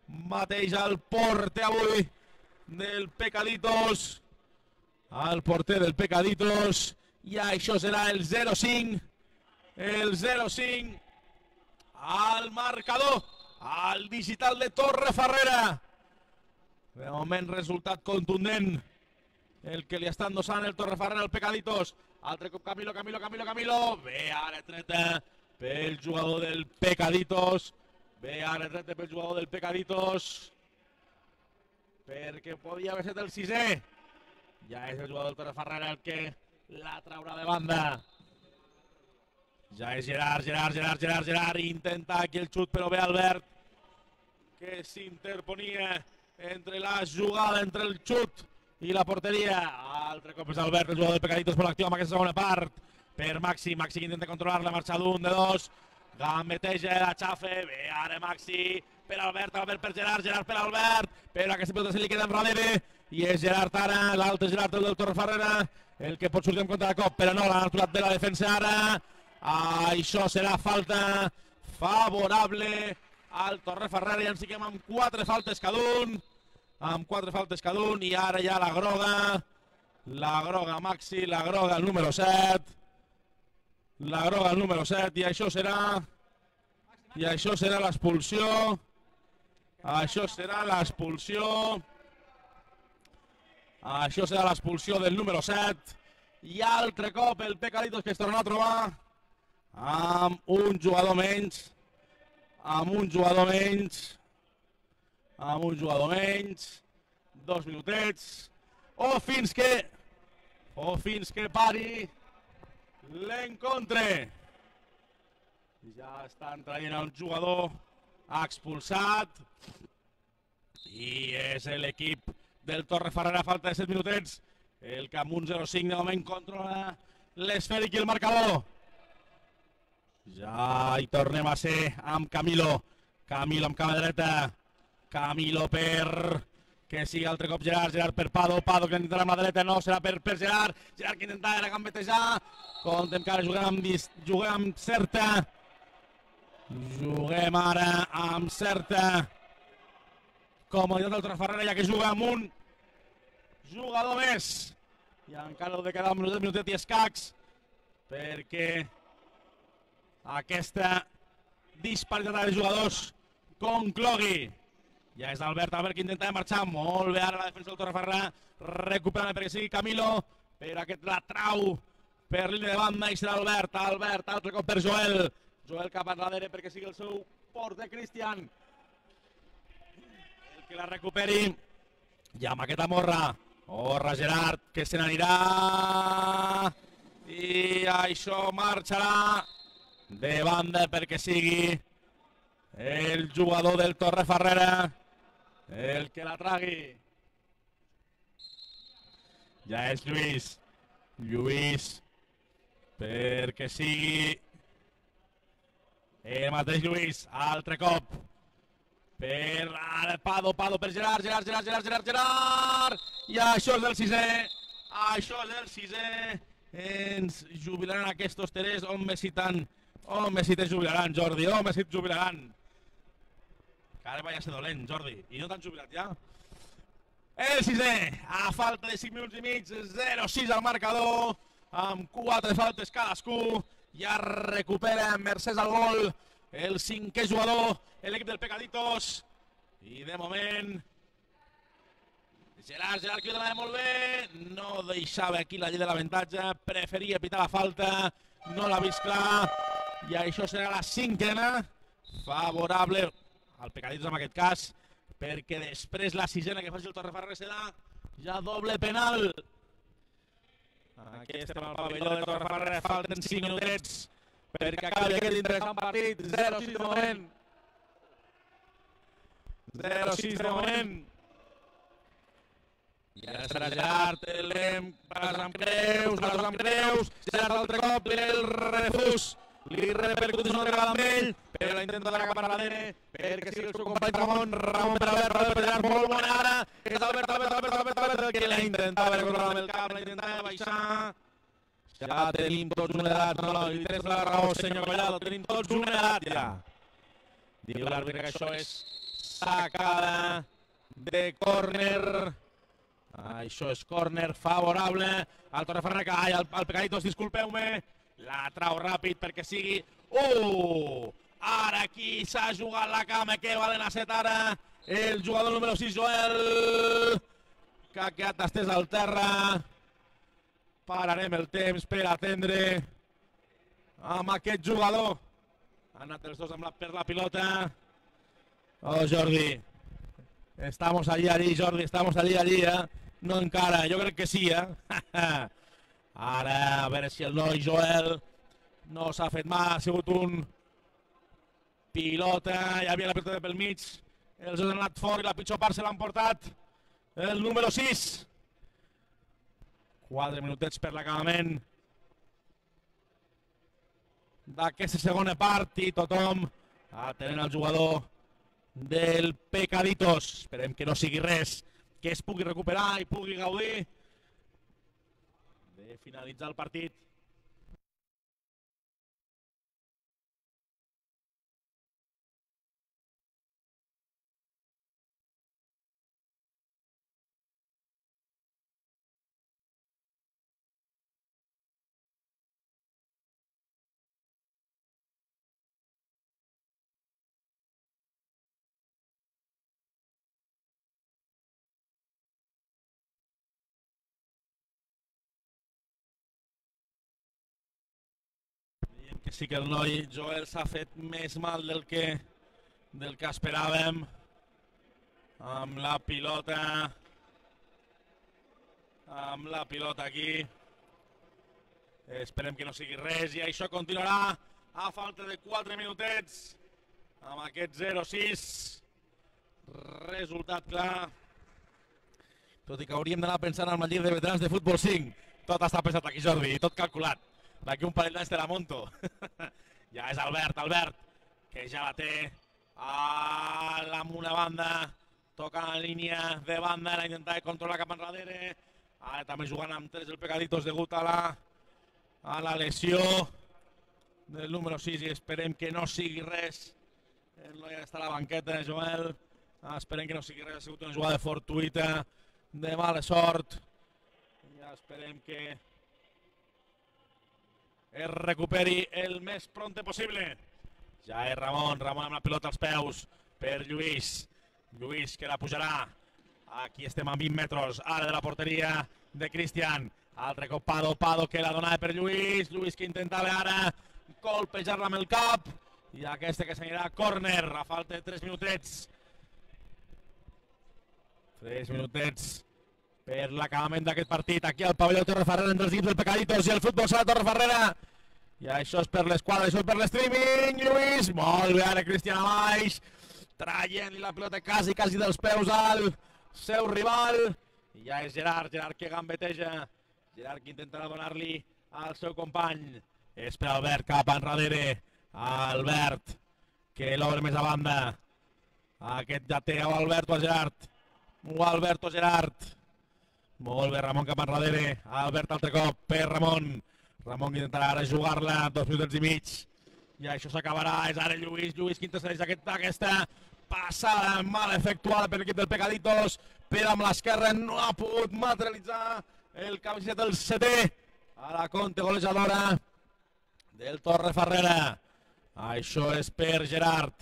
mateix el porter avui del Pecaditos. El porter del Pecaditos, i això serà el 0-5. El 0-5 al marcador, al digital de Torrefarrera. De moment resultat contundent el que li està endossant el Torrefarrera al Pecaditos. Altre cop Camilo. Bé, ara treta pel jugador del Pecaditos. Perquè podia haver estat el 6è. Ja és el jugador del Torrefarrera el que la traurà de banda. Ja és Gerard, intenta aquí el xut, però bé Albert, que s'interponia entre la jugada, entre el xut i la porteria. Altre cop és Albert, el jugador del Pecaditos, per l'actiu amb aquesta segona part, per Maxi que intenta controlar la marxa d'un, de dos, gambeteja, la xafa, bé ara Maxi, per Albert per Gerard per Albert, però aquesta pilota se li queda enrere, i és Gerard ara, l'altre Gerard, el del Torrefarrera, el que pot sortir en contra de cop, però no, l'han aturat bé la defensa ara. Això serà falta favorable al Torrefarrera, i ens fiquem amb 4 faltes cada un, i ara ja la groga Maxi, la groga el número 7, i això serà l'expulsió, del número 7, i altre cop el Pecaditos que es torna a trobar amb un jugador menys, 2 minutets, o fins que pari l'encontre. Ja estan traient el jugador expulsat, i és l'equip del Torrefarrera, falta de 7 minutets, el que amb un 0-5 de moment controla l'esfèric i el marcador. Ja hi tornem a ser amb Camilo amb cama dreta, Camilo per que sigui altre cop Gerard per Pado que intentarà amb la dreta, no, serà per Gerard que intentarà gambetejar, comptem que ara juguem amb certa, comoditat del Torrefarrera, ja que juga amb un jugador més, i encara ha de quedar un minutet i escacs perquè aquesta disparitat de jugadors conclogui. Ja és Albert que intenta marxar molt bé ara la defensa del Torrefarrera, recuperant perquè sigui Camilo, però aquest la trau per línia de banda i serà Albert, altre cop per Joel cap enrere perquè sigui el seu porter Cristian el que la recuperi, i amb aquesta morra Gerard que se n'anirà, i això marxarà de banda perquè sigui el jugador del Torrefarrera el que la tragui. Ja és Lluís. Lluís, perquè sigui el mateix Lluís, altre cop. Per ara Pado per Gerard. I això és el sisè. Ens jubilaran aquests tres. Home, si te jubilaran, Jordi. Home, si et jubilaran. Que ara vaya a ser dolent, Jordi. I no t'han jubilat ja? El sisè, a falta de 5 minuts i mig, 0-6 al marcador, amb 4 faltes cadascú. Ja recupera mercès al gol el cinquè jugador, l'equip del Pecaditos. I de moment, Gerard que ho donava molt bé, no deixava aquí la llei de l'avantatge, preferia pitar la falta, no l'ha vist clar, i això serà la cinquena, favorable al Pecaditos en aquest cas, perquè després la sisena que faci el Torrefarrera serà ja doble penal. Aquí estem al pavelló de Torrefarrera, falten 5 minutets perquè acabi aquest interessant partit. 0-6 de moment. 0-6 de moment. I ara serà Gerard, l'hem pas amb creus, Gerard altre cop, el refús. Li repercuteix una vegada amb ell, però la intenta d'anar cap enrere, perquè sigui el seu company Ramon per Albert, molt bona ara, és Albert, que la intentava recorrer amb el cap, la intentava baixar. Ja tenim tots una edat, no, i tens la raó, senyor Collado, tenim tots una edat ja. Diu l'àrbitre que això és sacada de córner. Això és córner favorable al Torrefarrera, al Pecaditos, disculpeu-me. La trau ràpid perquè sigui... Ara aquí s'ha jugat la cama, que valen a set ara el jugador número 6, Joel, que ha quedat estès al terra. Pararem el temps per atendre amb aquest jugador. Han anat els dos per la pilota. Jordi, estamos allí, Jordi, estamos allí, no encara, jo crec que sí, Ara, a veure si el noi Joel no s'ha fet mal, ha sigut un pilota, hi havia la pilota pel mig, els han anat fort i la pitjor part se l'han portat el número 6. 4 minutets per l'acabament d'aquesta segona part i tothom atenent al jugador del Pecaditos. Esperem que no sigui res, que es pugui recuperar i pugui gaudir de finalitzar el partit. Que sí que el noi Joel s'ha fet més mal del que esperàvem amb la pilota aquí. Esperem que no sigui res i això continuarà a falta de 4 minutets amb aquest 0-6. Resultat clar, tot i que hauríem d'anar pensant en la lliga de veterans de futbol 5. Tot està pensat aquí, Jordi, i tot calculat. D'aquí un parell d'anys te la monto. Ja és Albert, que ja la té amb una banda, toca la línia de banda, la intenta controlar cap enrere. Ara també jugant amb 3 el Pecaditos degut a la lesió del número 6 i esperem que no sigui res. El noi està a la banqueta, Joel. Esperem que no sigui res, ha sigut una jugada fortuïta, de mala sort. Ja esperem que es recuperi el més prompte possible. Ja és Ramon amb la pilota als peus per Lluís. Lluís que la pujarà. Aquí estem a 20 metres, ara de la porteria de Cristian. Altre cop Pado que la donava per Lluís. Lluís que intentava ara colpejar-la amb el cap. I aquesta que s'anirà a córner a falta de 3 minutets. 3 minutets per l'acabament d'aquest partit aquí al pavelló Torrefarrera entre els equips del Pecaditos i el futbol sala Torrefarrera. I això és per l'esquadra, això és per l'streaming. Lluís, molt bé, ara Cristian a baix, traient-li la pilota quasi dels peus al seu rival. Ja és Gerard que gambeteja. Gerard que intentarà donar-li al seu company. És per Albert cap enrere. Albert que l'obre més a banda. Aquest ja té o Albert o Gerard. O Albert o Gerard. Molt bé, Ramon cap enrere. Albert altre cop per Ramon. Ramon que intentarà ara jugar-la 2 minuts i mig. I això s'acabarà. És ara Lluís que intercedeix aquesta passada mal efectuada per l'equip del Pecaditos, però amb l'esquerra no ha pogut materialitzar el camiseta del setè a la conte golejadora del Torrefarrera. Això és per Gerard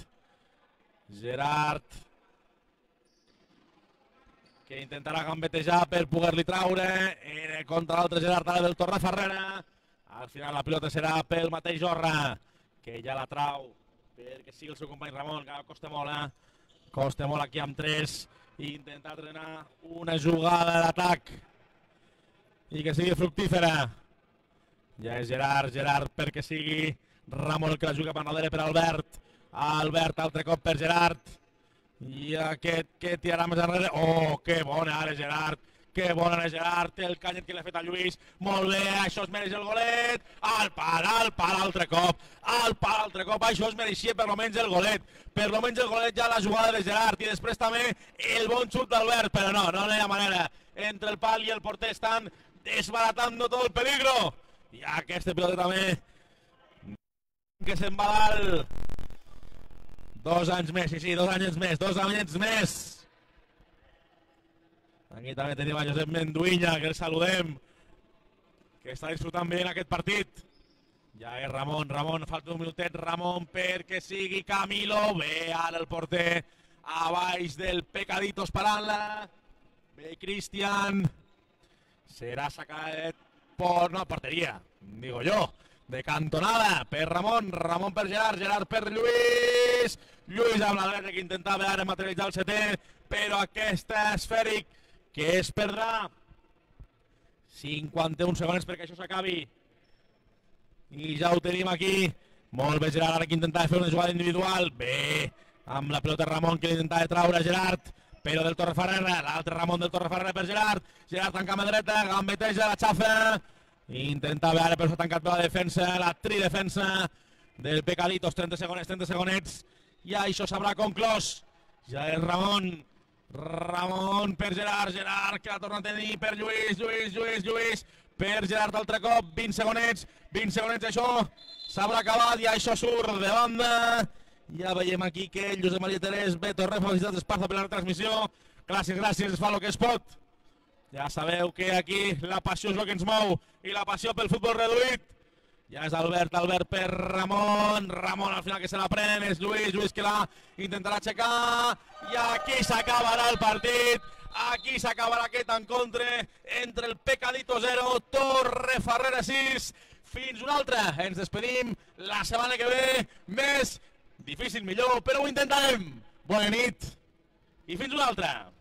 que intentarà gambetejar per poder-li traure contra l'altre Gerard ara del Torrefarrera. Al final la pilota serà pel mateix Jorra, que ja la trau perquè sigui el seu company Ramon, que costa molt, costa molt aquí amb 3, i intentar trenar una jugada d'atac i que sigui fructífera. Ja és Gerard perquè sigui Ramon el que la juga per darrere per Albert. Albert altre cop per Gerard, i aquest que tirarà més enrere. Oh, que bona ara Gerard, que bona ara Gerard, el canyet que l'ha fet a Lluís, molt bé, això es mereix el golet, al pal altre cop, això es mereixia per almenys el golet, ja la jugada de Gerard, i després també el bon xut d'Albert, però no hi ha manera, entre el pal i el porter estan desbaratant tot el peligro, i aquesta pilota també que se'n va dalt. 2 anys més, sí, 2 anys més. Aquí també tenim a Josep Menduïnya, que el saludem, que està disfrutant bé en aquest partit. Ja és Ramon, falta un minutet, Ramon perquè sigui Camilo. Bé, ara el porter a baix del Pecaditos parant-la. Bé, Cristian. Serà sacat por porteria, digo yo. De cantonada per Ramon per Gerard per Lluís amb la dreta que intentava ara materialitzar el setè, però aquest esfèric que es perdrà 51 segons perquè això s'acabi, i ja ho tenim aquí. Molt bé Gerard, ara que intentava fer una jugada individual, bé, amb la pilota Ramon que l'intentava traure Gerard, però del Torrefarrera, l'altre Ramon del Torrefarrera per Gerard tancant a dreta, gambeteja, la xafa, intentava ara, però s'ha tancat per la defensa, la tridefensa del Pecaditos. 30 segonets, i això s'haurà conclòs. Ja és Ramon per Gerard que la torna a tenir per Lluís per Gerard altre cop. 20 segonets, això s'haurà acabat i això surt de banda. Ja veiem aquí que el Josep Maria Terés, Beto Refa, felicitats Esparza per la retransmissió. Gràcies, es fa el que es pot. Ja sabeu que aquí la passió és el que ens mou, i la passió pel futbol reduït. Ja és Albert per Ramon al final que se la pren, és Lluís que la intentarà aixecar, i aquí s'acabarà el partit, aquí s'acabarà aquest encontre entre el Pecadito 0, Torrefarrera 6. Fins una altra, ens despedim la setmana que ve, més difícil millor, però ho intentarem. Bona nit i fins una altra.